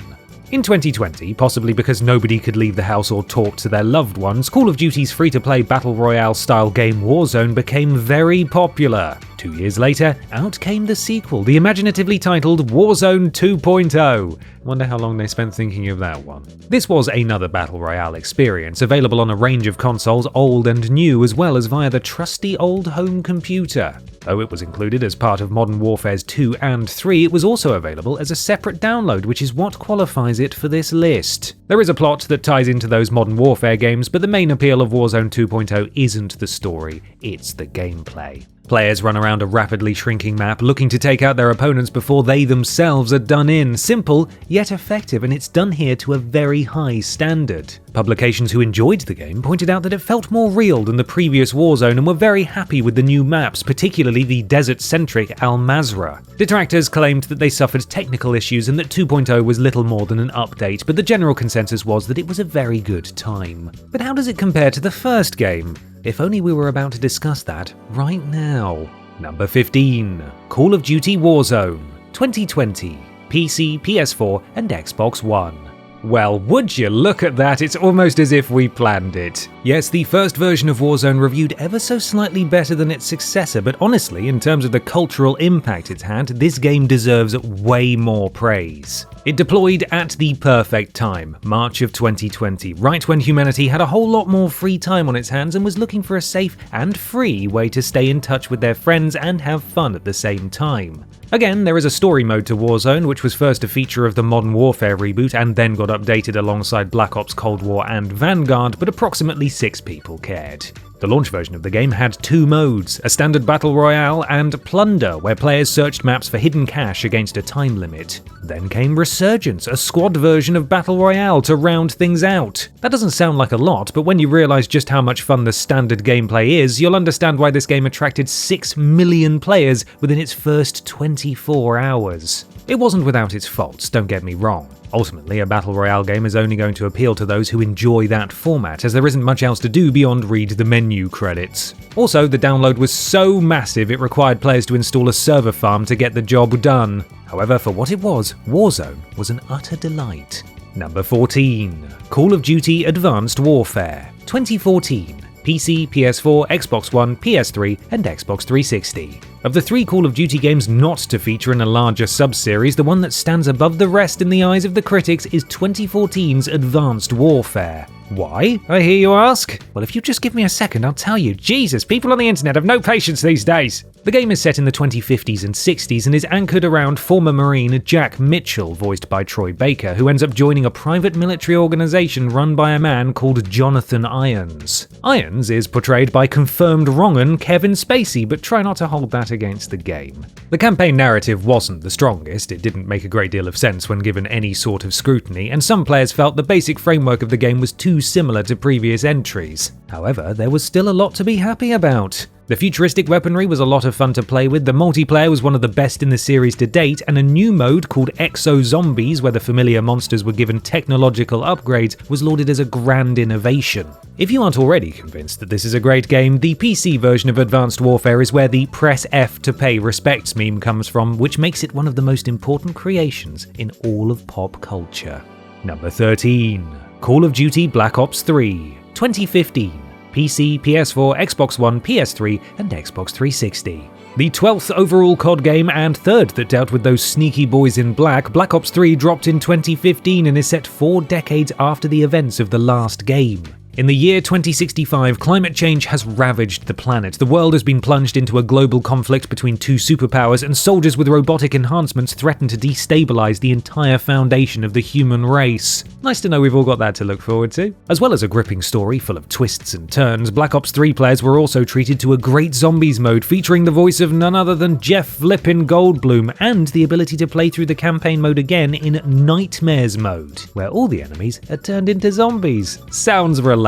In 2020, possibly because nobody could leave the house or talk to their loved ones, Call of Duty's free-to-play battle royale-style game Warzone became very popular. 2 years later, out came the sequel, the imaginatively titled Warzone 2.0. Wonder how long they spent thinking of that one. This was another battle royale experience, available on a range of consoles, old and new, as well as via the trusty old home computer. Though it was included as part of Modern Warfare's 2 and 3, it was also available as a separate download, which is what qualifies it for this list. There is a plot that ties into those Modern Warfare games, but the main appeal of Warzone 2.0 isn't the story, it's the gameplay. Players run around a rapidly shrinking map looking to take out their opponents before they themselves are done in. Simple, yet effective, and it's done here to a very high standard. Publications who enjoyed the game pointed out that it felt more real than the previous Warzone and were very happy with the new maps, particularly the desert-centric Al Mazrah. Detractors claimed that they suffered technical issues and that 2.0 was little more than an update, but the general consensus was that it was a very good time. But how does it compare to the first game? If only we were about to discuss that right now. Number 15. Call of Duty Warzone 2020. PC, PS4 and Xbox One. Well, would you look at that, it's almost as if we planned it. Yes, the first version of Warzone reviewed ever so slightly better than its successor, but honestly, in terms of the cultural impact it's had, this game deserves way more praise. It deployed at the perfect time, March of 2020, right when humanity had a whole lot more free time on its hands and was looking for a safe and free way to stay in touch with their friends and have fun at the same time. Again, there is a story mode to Warzone, which was first a feature of the Modern Warfare reboot and then got updated alongside Black Ops Cold War and Vanguard, but approximately 6 people cared. The launch version of the game had 2 modes, a standard battle royale and plunder, where players searched maps for hidden cash against a time limit. Then came Resurgence, a squad version of battle royale to round things out. That doesn't sound like a lot, but when you realise just how much fun the standard gameplay is, you'll understand why this game attracted 6 million players within its first 24 hours. It wasn't without its faults, don't get me wrong. Ultimately, a battle royale game is only going to appeal to those who enjoy that format, as there isn't much else to do beyond read the menu credits. Also, the download was so massive it required players to install a server farm to get the job done. However, for what it was, Warzone was an utter delight. Number 14. Call of Duty Advanced Warfare 2014. PC, PS4, Xbox One, PS3, and Xbox 360. Of the 3 Call of Duty games not to feature in a larger sub-series, the one that stands above the rest in the eyes of the critics is 2014's Advanced Warfare. Why, I hear you ask? Well, if you just give me a second, I'll tell you. Jesus, people on the internet have no patience these days. The game is set in the 2050s and 60s and is anchored around former Marine Jack Mitchell, voiced by Troy Baker, who ends up joining a private military organization run by a man called Jonathan Irons. Irons is portrayed by confirmed wrong'un Kevin Spacey, but try not to hold that against the game. The campaign narrative wasn't the strongest, it didn't make a great deal of sense when given any sort of scrutiny, and some players felt the basic framework of the game was too similar to previous entries. However, there was still a lot to be happy about. The futuristic weaponry was a lot of fun to play with, the multiplayer was one of the best in the series to date, and a new mode called Exo Zombies, where the familiar monsters were given technological upgrades, was lauded as a grand innovation. If you aren't already convinced that this is a great game, the PC version of Advanced Warfare is where the press F to pay respects meme comes from, which makes it one of the most important creations in all of pop culture. Number 13. Call of Duty Black Ops 3 2015. PC, PS4, Xbox One, PS3, and Xbox 360. The 12th overall COD game and 3rd that dealt with those sneaky boys in black, Black Ops 3 dropped in 2015 and is set 4 decades after the events of the last game. In the year 2065, climate change has ravaged the planet. The world has been plunged into a global conflict between 2 superpowers, and soldiers with robotic enhancements threaten to destabilize the entire foundation of the human race. Nice to know we've all got that to look forward to. As well as a gripping story full of twists and turns, Black Ops 3 players were also treated to a great zombies mode featuring the voice of none other than Jeff Flippin' Goldblum, and the ability to play through the campaign mode again in Nightmares mode, where all the enemies are turned into zombies. Sounds relaxing.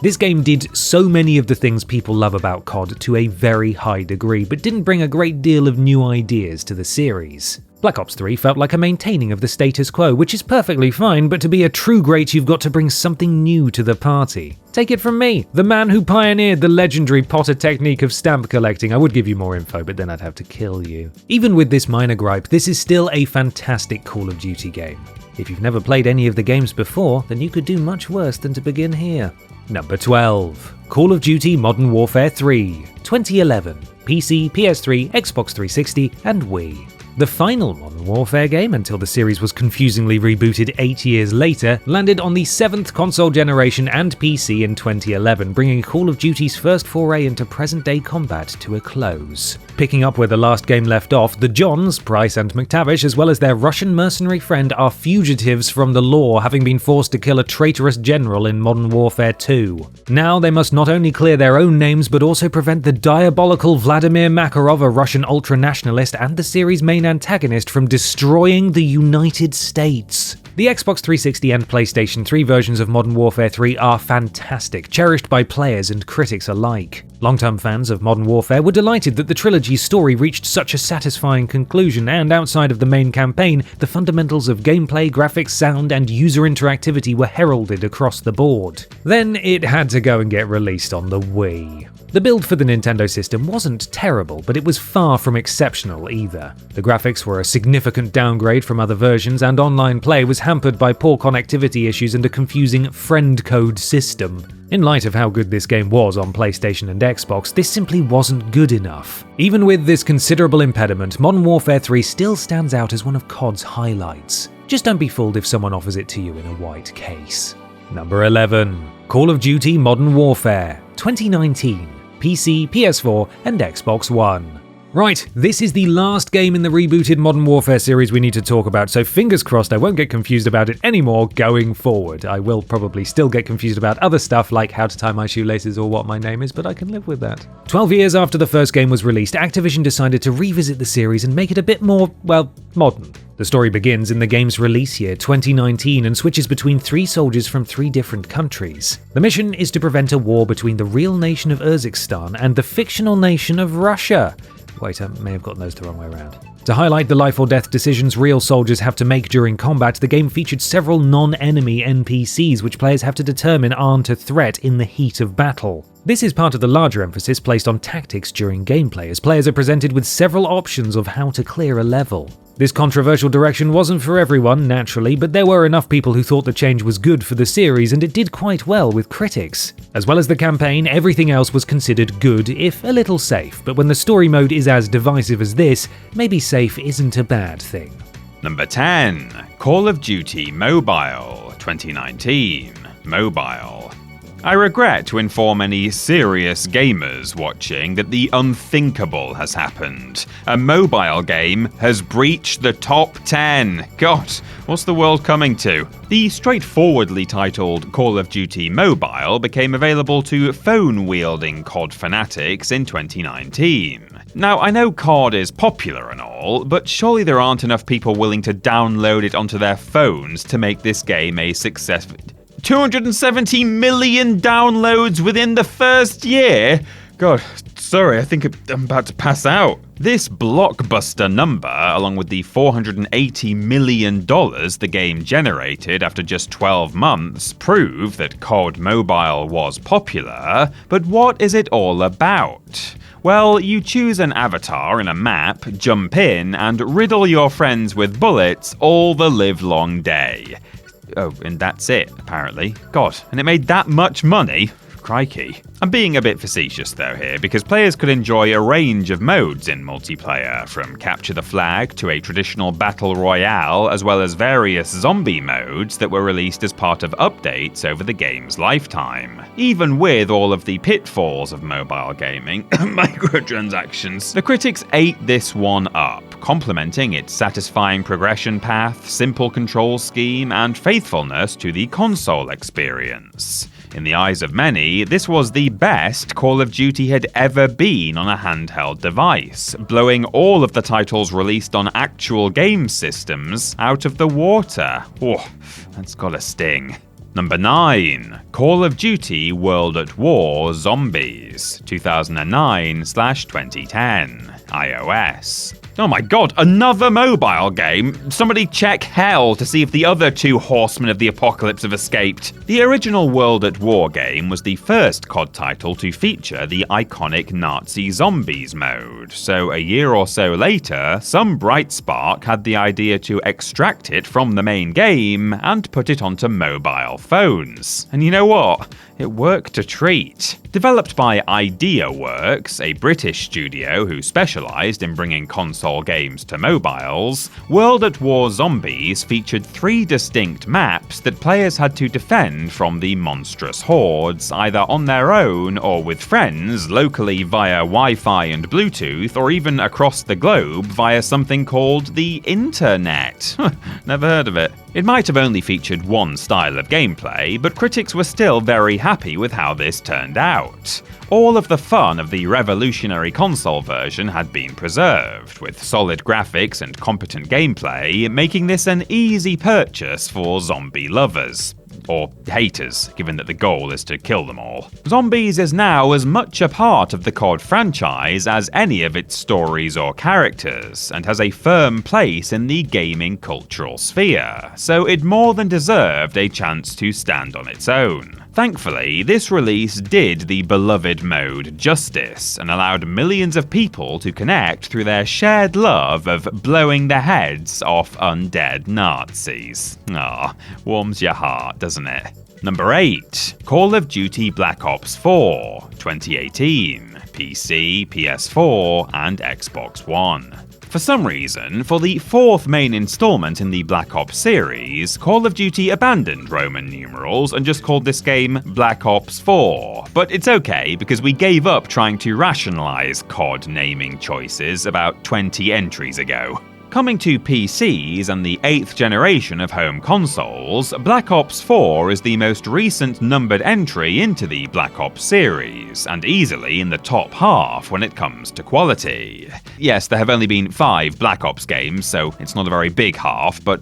This game did so many of the things people love about COD to a very high degree, but didn't bring a great deal of new ideas to the series. Black Ops 3 felt like a maintaining of the status quo, which is perfectly fine, but to be a true great you've got to bring something new to the party. Take it from me, the man who pioneered the legendary Potter technique of stamp collecting. I would give you more info, but then I'd have to kill you. Even with this minor gripe, this is still a fantastic Call of Duty game. If you've never played any of the games before, then you could do much worse than to begin here. Number 12. Call of Duty Modern Warfare 3, 2011, PC, PS3, Xbox 360, and Wii. The final Modern Warfare game, until the series was confusingly rebooted 8 years later, landed on the 7th console generation and PC in 2011, bringing Call of Duty's first foray into present-day combat to a close. Picking up where the last game left off, the Johns, Price and McTavish, as well as their Russian mercenary friend, are fugitives from the law, having been forced to kill a traitorous general in Modern Warfare 2. Now they must not only clear their own names, but also prevent the diabolical Vladimir Makarov, a Russian ultra-nationalist, and the series' main antagonist from destroying the United States. The Xbox 360 and PlayStation 3 versions of Modern Warfare 3 are fantastic, cherished by players and critics alike. Long-term fans of Modern Warfare were delighted that the trilogy's story reached such a satisfying conclusion, and outside of the main campaign, the fundamentals of gameplay, graphics, sound, and user interactivity were heralded across the board. Then it had to go and get released on the Wii. The build for the Nintendo system wasn't terrible, but it was far from exceptional either. The graphics were a significant downgrade from other versions, and online play was hampered by poor connectivity issues and a confusing friend code system. In light of how good this game was on PlayStation and Xbox, this simply wasn't good enough. Even with this considerable impediment, Modern Warfare 3 still stands out as one of COD's highlights. Just don't be fooled if someone offers it to you in a white case. Number 11. Call of Duty Modern Warfare, 2019. PC, PS4, and Xbox One. Right, this is the last game in the rebooted Modern Warfare series we need to talk about, so fingers crossed I won't get confused about it anymore going forward. I will probably still get confused about other stuff like how to tie my shoelaces or what my name is, but I can live with that. 12 years after the first game was released, Activision decided to revisit the series and make it a bit more, well, modern. The story begins in the game's release year, 2019, and switches between 3 soldiers from 3 different countries. The mission is to prevent a war between the real nation of Urzikstan and the fictional nation of Russia. Wait, I may have gotten those the wrong way around. To highlight the life or death decisions real soldiers have to make during combat, the game featured several non-enemy NPCs which players have to determine aren't a threat in the heat of battle. This is part of the larger emphasis placed on tactics during gameplay, as players are presented with several options of how to clear a level. This controversial direction wasn't for everyone, naturally, but there were enough people who thought the change was good for the series, and it did quite well with critics. As well as the campaign, everything else was considered good, if a little safe, but when the story mode is as divisive as this, maybe safe isn't a bad thing. Number 10. Call of Duty Mobile, 2019. Mobile. I regret to inform any serious gamers watching that the unthinkable has happened. A mobile game has breached the top 10. God, what's the world coming to? The straightforwardly titled Call of Duty Mobile became available to phone-wielding COD fanatics in 2019. Now, I know COD is popular and all, but surely there aren't enough people willing to download it onto their phones to make this game a success. 270 million downloads within the first year? God, sorry, I think I'm about to pass out. This blockbuster number, along with the $480 million the game generated after just 12 months, prove that COD Mobile was popular, but what is it all about? Well, you choose an avatar in a map, jump in, and riddle your friends with bullets all the livelong day. Oh, and that's it, apparently. God, and it made that much money? Crikey. I'm being a bit facetious though here, because players could enjoy a range of modes in multiplayer, from capture the flag to a traditional battle royale, as well as various zombie modes that were released as part of updates over the game's lifetime. Even with all of the pitfalls of mobile gaming, microtransactions, the critics ate this one up, complimenting its satisfying progression path, simple control scheme, and faithfulness to the console experience. In the eyes of many, this was the best Call of Duty had ever been on a handheld device, blowing all of the titles released on actual game systems out of the water. Oh, that's gotta sting. Number 9. Call of Duty World at War Zombies, 2009/2010, iOS. Oh my god, another mobile game? Somebody check hell to see if the other two horsemen of the apocalypse have escaped. The original World at War game was the first COD title to feature the iconic Nazi zombies mode, so a year or so later, some bright spark had the idea to extract it from the main game and put it onto mobile phones. And you know what? It worked a treat. Developed by IdeaWorks, a British studio who specialised in bringing console games to mobiles, World at War Zombies featured 3 distinct maps that players had to defend from the monstrous hordes, either on their own or with friends, locally via Wi-Fi and Bluetooth, or even across the globe via something called the Internet. Never heard of it. It might have only featured one style of gameplay, but critics were still very happy with how this turned out. All of the fun of the revolutionary console version had been preserved, with solid graphics and competent gameplay, making this an easy purchase for zombie lovers. Or haters, given that the goal is to kill them all. Zombies is now as much a part of the COD franchise as any of its stories or characters, and has a firm place in the gaming cultural sphere, so it more than deserved a chance to stand on its own. Thankfully, this release did the beloved mode justice, and allowed millions of people to connect through their shared love of blowing the heads off undead Nazis. Ah, warms your heart, doesn't it? Number 8. Call of Duty Black Ops 4, 2018, PC, PS4, and Xbox One. For some reason, for the 4th main installment in the Black Ops series, Call of Duty abandoned Roman numerals and just called this game Black Ops 4. But it's okay, because we gave up trying to rationalize COD naming choices about 20 entries ago. Coming to PCs and the 8th generation of home consoles, Black Ops 4 is the most recent numbered entry into the Black Ops series, and easily in the top half when it comes to quality. Yes, there have only been 5 Black Ops games, so it's not a very big half, but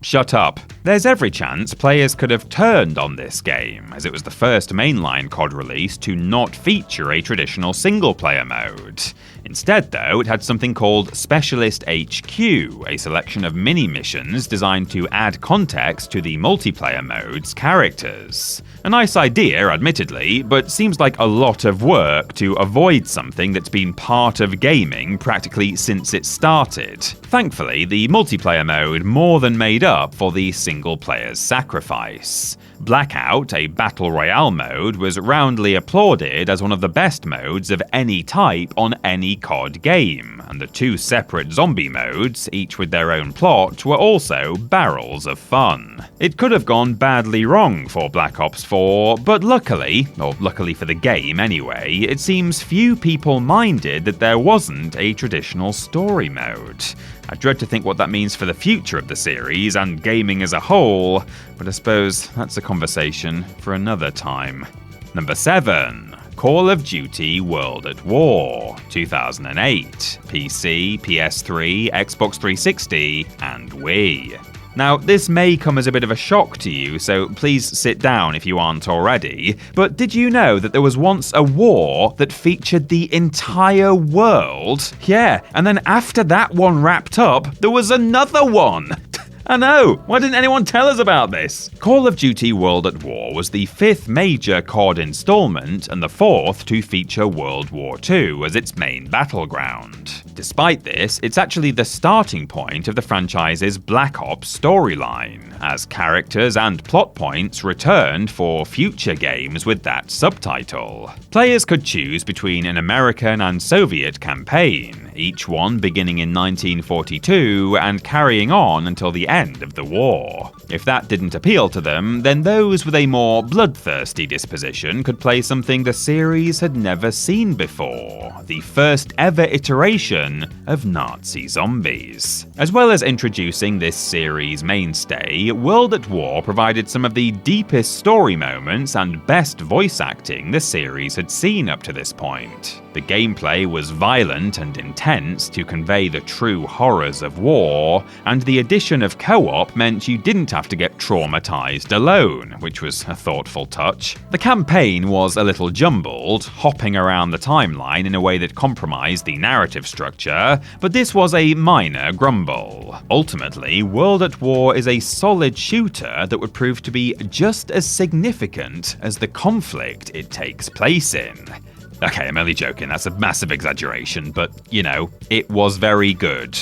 shut up. There's every chance players could have turned on this game, as it was the first mainline COD release to not feature a traditional single-player mode. Instead, though, it had something called Specialist HQ, a selection of mini-missions designed to add context to the multiplayer mode's characters. A nice idea, admittedly, but seems like a lot of work to avoid something that's been part of gaming practically since it started. Thankfully, the multiplayer mode more than made up for the single player's sacrifice. Blackout, a battle royale mode, was roundly applauded as one of the best modes of any type on any COD game, and the 2 separate zombie modes, each with their own plot, were also barrels of fun. It could have gone badly wrong for Black Ops 4, but luckily, or luckily for the game anyway, it seems few people minded that there wasn't a traditional story mode. I dread to think what that means for the future of the series and gaming as a whole, but I suppose that's a conversation for another time. Number 7. Call of Duty World at War, 2008, PC, PS3, Xbox 360, and Wii. Now, this may come as a bit of a shock to you, so please sit down if you aren't already, but did you know that there was once a war that featured the entire world? Yeah, and then after that one wrapped up, there was another one! I know, why didn't anyone tell us about this? Call of Duty World at War was the 5th major COD installment and the 4th to feature World War II as its main battleground. Despite this, it's actually the starting point of the franchise's Black Ops storyline, as characters and plot points returned for future games with that subtitle. Players could choose between an American and Soviet campaign, each one beginning in 1942 and carrying on until the end of the war. If that didn't appeal to them, then those with a more bloodthirsty disposition could play something the series had never seen before, the first ever iteration of Nazi zombies. As well as introducing this series' mainstay, World at War provided some of the deepest story moments and best voice acting the series had seen up to this point. The gameplay was violent and intense, tense to convey the true horrors of war, and the addition of co-op meant you didn't have to get traumatized alone, which was a thoughtful touch. The campaign was a little jumbled, hopping around the timeline in a way that compromised the narrative structure, but this was a minor grumble. Ultimately, World at War is a solid shooter that would prove to be just as significant as the conflict it takes place in. Okay, I'm only joking, that's a massive exaggeration, but, you know, it was very good.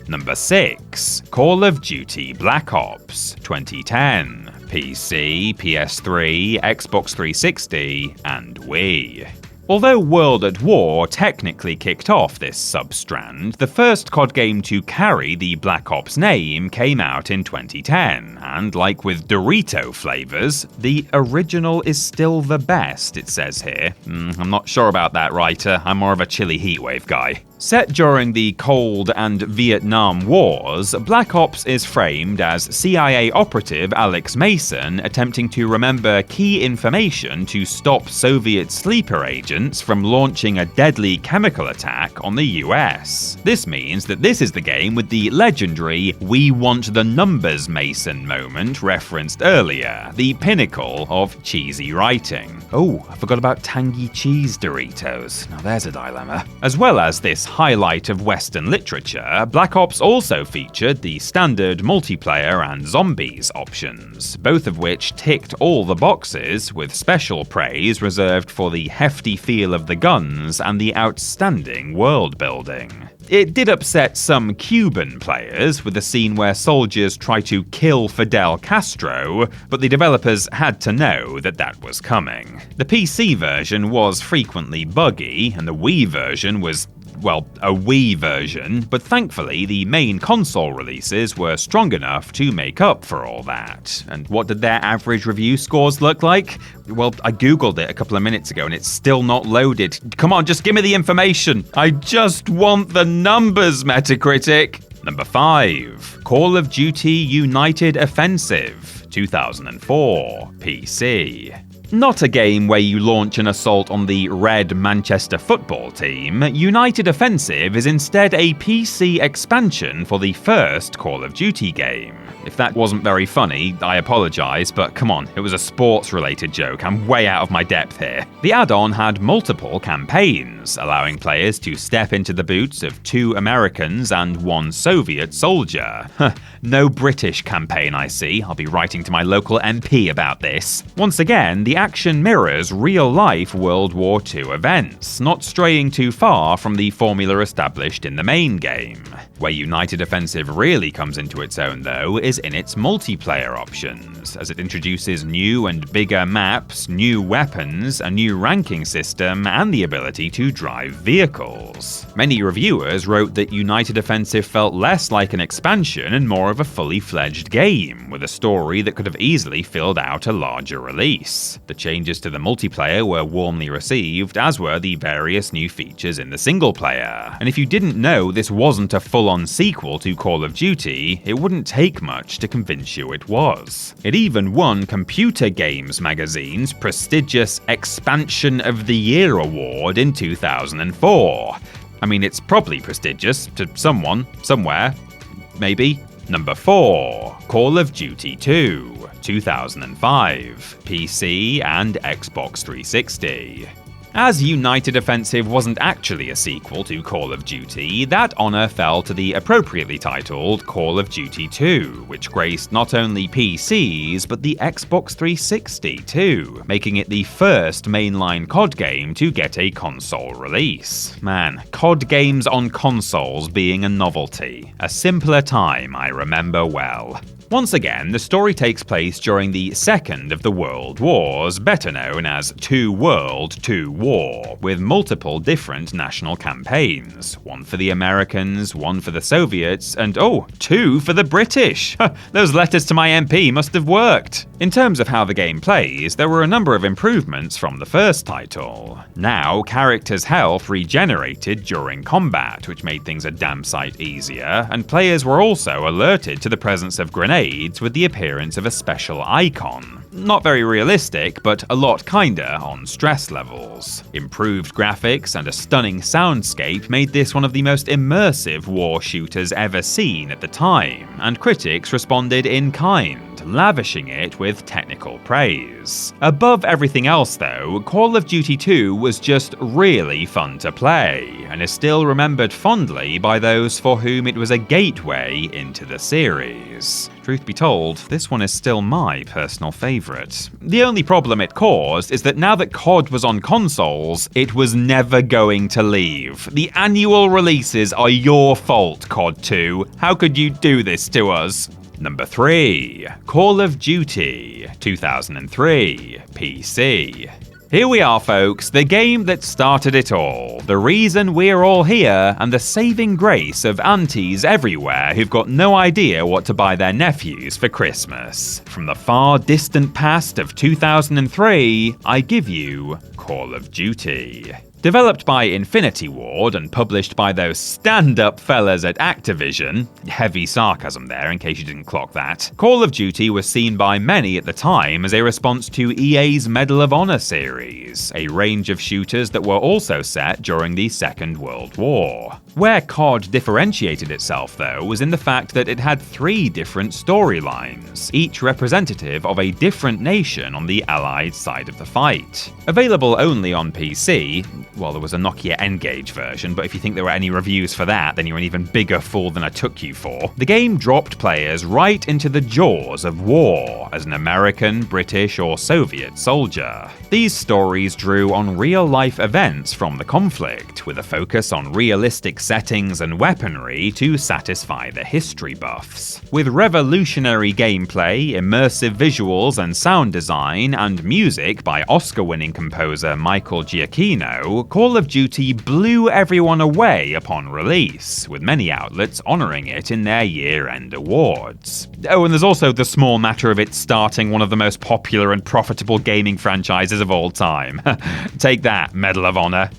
Number 6. Call of Duty Black Ops 2010. PC, PS3, Xbox 360, and Wii. Although World at War technically kicked off this sub-strand, the first COD game to carry the Black Ops name came out in 2010, and like with Dorito flavors, the original is still the best, it says here. I'm not sure about that, writer. I'm more of a chilly heatwave guy. Set during the Cold and Vietnam Wars, Black Ops is framed as CIA operative Alex Mason attempting to remember key information to stop Soviet sleeper agents from launching a deadly chemical attack on the US. This means that this is the game with the legendary "We want the numbers Mason" moment referenced earlier, the pinnacle of cheesy writing. Oh, I forgot about tangy cheese Doritos. Now there's a dilemma. As well as this highlight of Western literature, Black Ops also featured the standard multiplayer and zombies options, both of which ticked all the boxes, with special praise reserved for the hefty feel of the guns and the outstanding world building. It did upset some Cuban players with a scene where soldiers try to kill Fidel Castro, but the developers had to know that that was coming. The PC version was frequently buggy, and the Wii version was, well, a Wii version, but thankfully the main console releases were strong enough to make up for all that. And what did their average review scores look like? Well, I googled it a couple of minutes ago and it's still not loaded. Come on, just give me the information. I just want the numbers, Metacritic. Number 5. Call of Duty United Offensive 2004 PC. Not a game where you launch an assault on the Red Manchester football team, United Offensive is instead a PC expansion for the first Call of Duty game. If that wasn't very funny, I apologise, but come on, it was a sports-related joke. I'm way out of my depth here. The add-on had multiple campaigns, allowing players to step into the boots of 2 Americans and 1 Soviet soldier. No British campaign, I see. I'll be writing to my local MP about this. Once again, the action mirrors real-life World War II events, not straying too far from the formula established in the main game. Where United Offensive really comes into its own, though, is in its multiplayer options, as it introduces new and bigger maps, new weapons, a new ranking system, and the ability to drive vehicles. Many reviewers wrote that United Offensive felt less like an expansion and more of a fully fledged game, with a story that could have easily filled out a larger release. The changes to the multiplayer were warmly received, as were the various new features in the single player. And if you didn't know this wasn't a full-on sequel to Call of Duty, it wouldn't take much to convince you it was. It even won Computer Games magazine's prestigious Expansion of the Year award in 2004. I mean, it's probably prestigious to someone, somewhere, maybe. Number 4. Call of Duty 2, 2005, PC and Xbox 360. As United Offensive wasn't actually a sequel to Call of Duty, that honour fell to the appropriately titled Call of Duty 2, which graced not only PCs, but the Xbox 360 too, making it the first mainline COD game to get a console release. Man, COD games on consoles being a novelty. A simpler time I remember well. Once again, the story takes place during the second of the World Wars, better known as Two World, Two War, with multiple different national campaigns. One for the Americans, one for the Soviets, and oh, 2 for the British! Those letters to my MP must have worked! In terms of how the game plays, there were a number of improvements from the first title. Now, characters' health regenerated during combat, which made things a damn sight easier, and players were also alerted to the presence of grenades with the appearance of a special icon. not very realistic, but a lot kinda on stress levels. Improved graphics and a stunning soundscape made this one of the most immersive war shooters ever seen at the time, and critics responded in kind, lavishing it with technical praise. Above everything else though, Call of Duty 2 was just really fun to play, and is still remembered fondly by those for whom it was a gateway into the series. Truth be told, this one is still my personal favourite. The only problem it caused is that now that COD was on consoles, it was never going to leave. The annual releases are your fault, COD 2. How could you do this to us? Number 3. Call of Duty 2003 PC. Here we are, folks, the game that started it all, the reason we're all here, and the saving grace of aunties everywhere who've got no idea what to buy their nephews for Christmas. From the far distant past of 2003, I give you Call of Duty. Developed by Infinity Ward and published by those stand-up fellas at Activision, heavy sarcasm there in case you didn't clock that, Call of Duty was seen by many at the time as a response to EA's Medal of Honor series, a range of shooters that were also set during the Second World War. Where COD differentiated itself, though, was in the fact that it had 3 different storylines, each representative of a different nation on the Allied side of the fight. Available only on PC, well, there was a Nokia N-Gage version, but if you think there were any reviews for that, then you're an even bigger fool than I took you for. The game dropped players right into the jaws of war as an American, British, or Soviet soldier. These stories drew on real-life events from the conflict, with a focus on realistic settings and weaponry to satisfy the history buffs. With revolutionary gameplay, immersive visuals and sound design, and music by Oscar-winning composer Michael Giacchino, Call of Duty blew everyone away upon release, with many outlets honouring it in their year-end awards. Oh, and there's also the small matter of it starting one of the most popular and profitable gaming franchises of all time. Take that, Medal of Honor.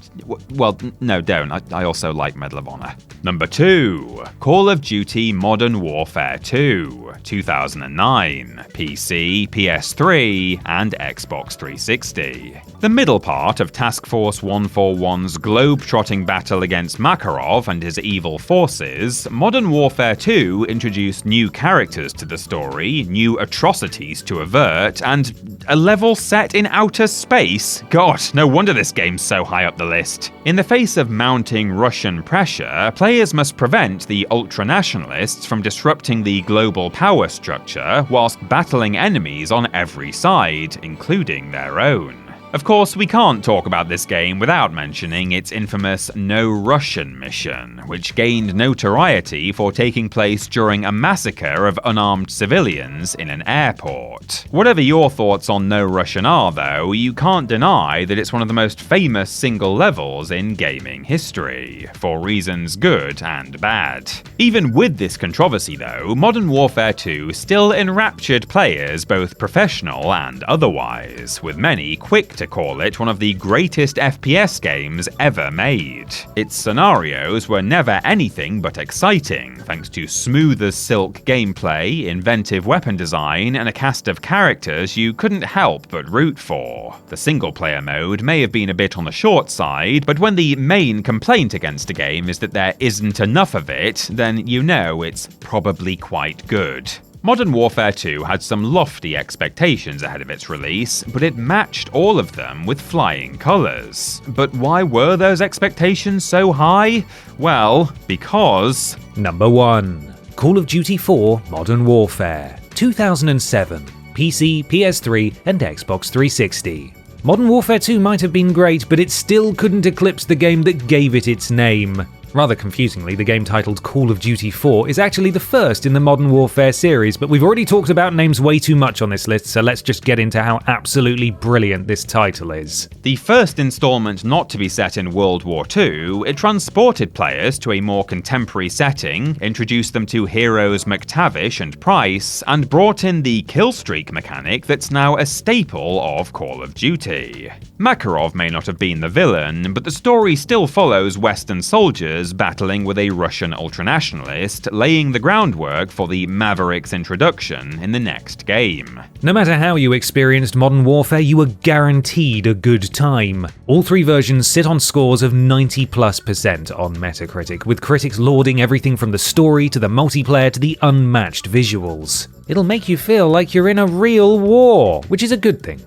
Well, no, don't. I also like Medal of Honor. Number 2. Call of Duty Modern Warfare 2, 2009, PC, PS3, and Xbox 360. The middle part of Task Force 141's globe-trotting battle against Makarov and his evil forces, Modern Warfare 2 introduced new characters to the story, new atrocities to avert, and a level set in outer space. God, no wonder this game's so high up the list. In the face of mounting Russian pressure, players must prevent the ultranationalists from disrupting the global power structure whilst battling enemies on every side, including their own. Of course, we can't talk about this game without mentioning its infamous No Russian mission, which gained notoriety for taking place during a massacre of unarmed civilians in an airport. Whatever your thoughts on No Russian are, though, you can't deny that it's one of the most famous single levels in gaming history, for reasons good and bad. Even with this controversy, though, Modern Warfare 2 still enraptured players both professional and otherwise, with many quick to call it one of the greatest FPS games ever made. Its scenarios were never anything but exciting, thanks to smooth as silk gameplay, inventive weapon design, and a cast of characters you couldn't help but root for. The single-player mode may have been a bit on the short side, but when the main complaint against a game is that there isn't enough of it, then you know it's probably quite good. Modern Warfare 2 had some lofty expectations ahead of its release, but it matched all of them with flying colours. But why were those expectations so high? Well, because... Number 1. Call of Duty 4 Modern Warfare, 2007, PC, PS3, and Xbox 360. Modern Warfare 2 might have been great, but it still couldn't eclipse the game that gave it its name. Rather confusingly, the game titled Call of Duty 4 is actually the first in the Modern Warfare series, but we've already talked about names way too much on this list, so let's just get into how absolutely brilliant this title is. The first installment not to be set in World War II, it transported players to a more contemporary setting, introduced them to heroes McTavish and Price, and brought in the killstreak mechanic that's now a staple of Call of Duty. Makarov may not have been the villain, but the story still follows Western soldiers battling with a Russian ultranationalist, laying the groundwork for the Maverick's introduction in the next game. No matter how you experienced Modern Warfare, you were guaranteed a good time. All 3 versions sit on scores of 90+% on Metacritic, with critics lauding everything from the story to the multiplayer to the unmatched visuals. It'll make you feel like you're in a real war, which is a good thing,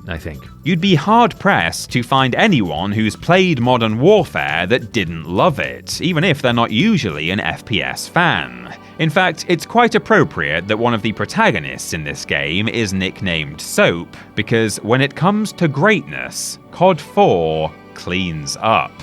I think. You'd be hard-pressed to find anyone who's played Modern Warfare that didn't love it, even if they're not usually an FPS fan. In fact, it's quite appropriate that one of the protagonists in this game is nicknamed Soap, because when it comes to greatness, COD 4 cleans up.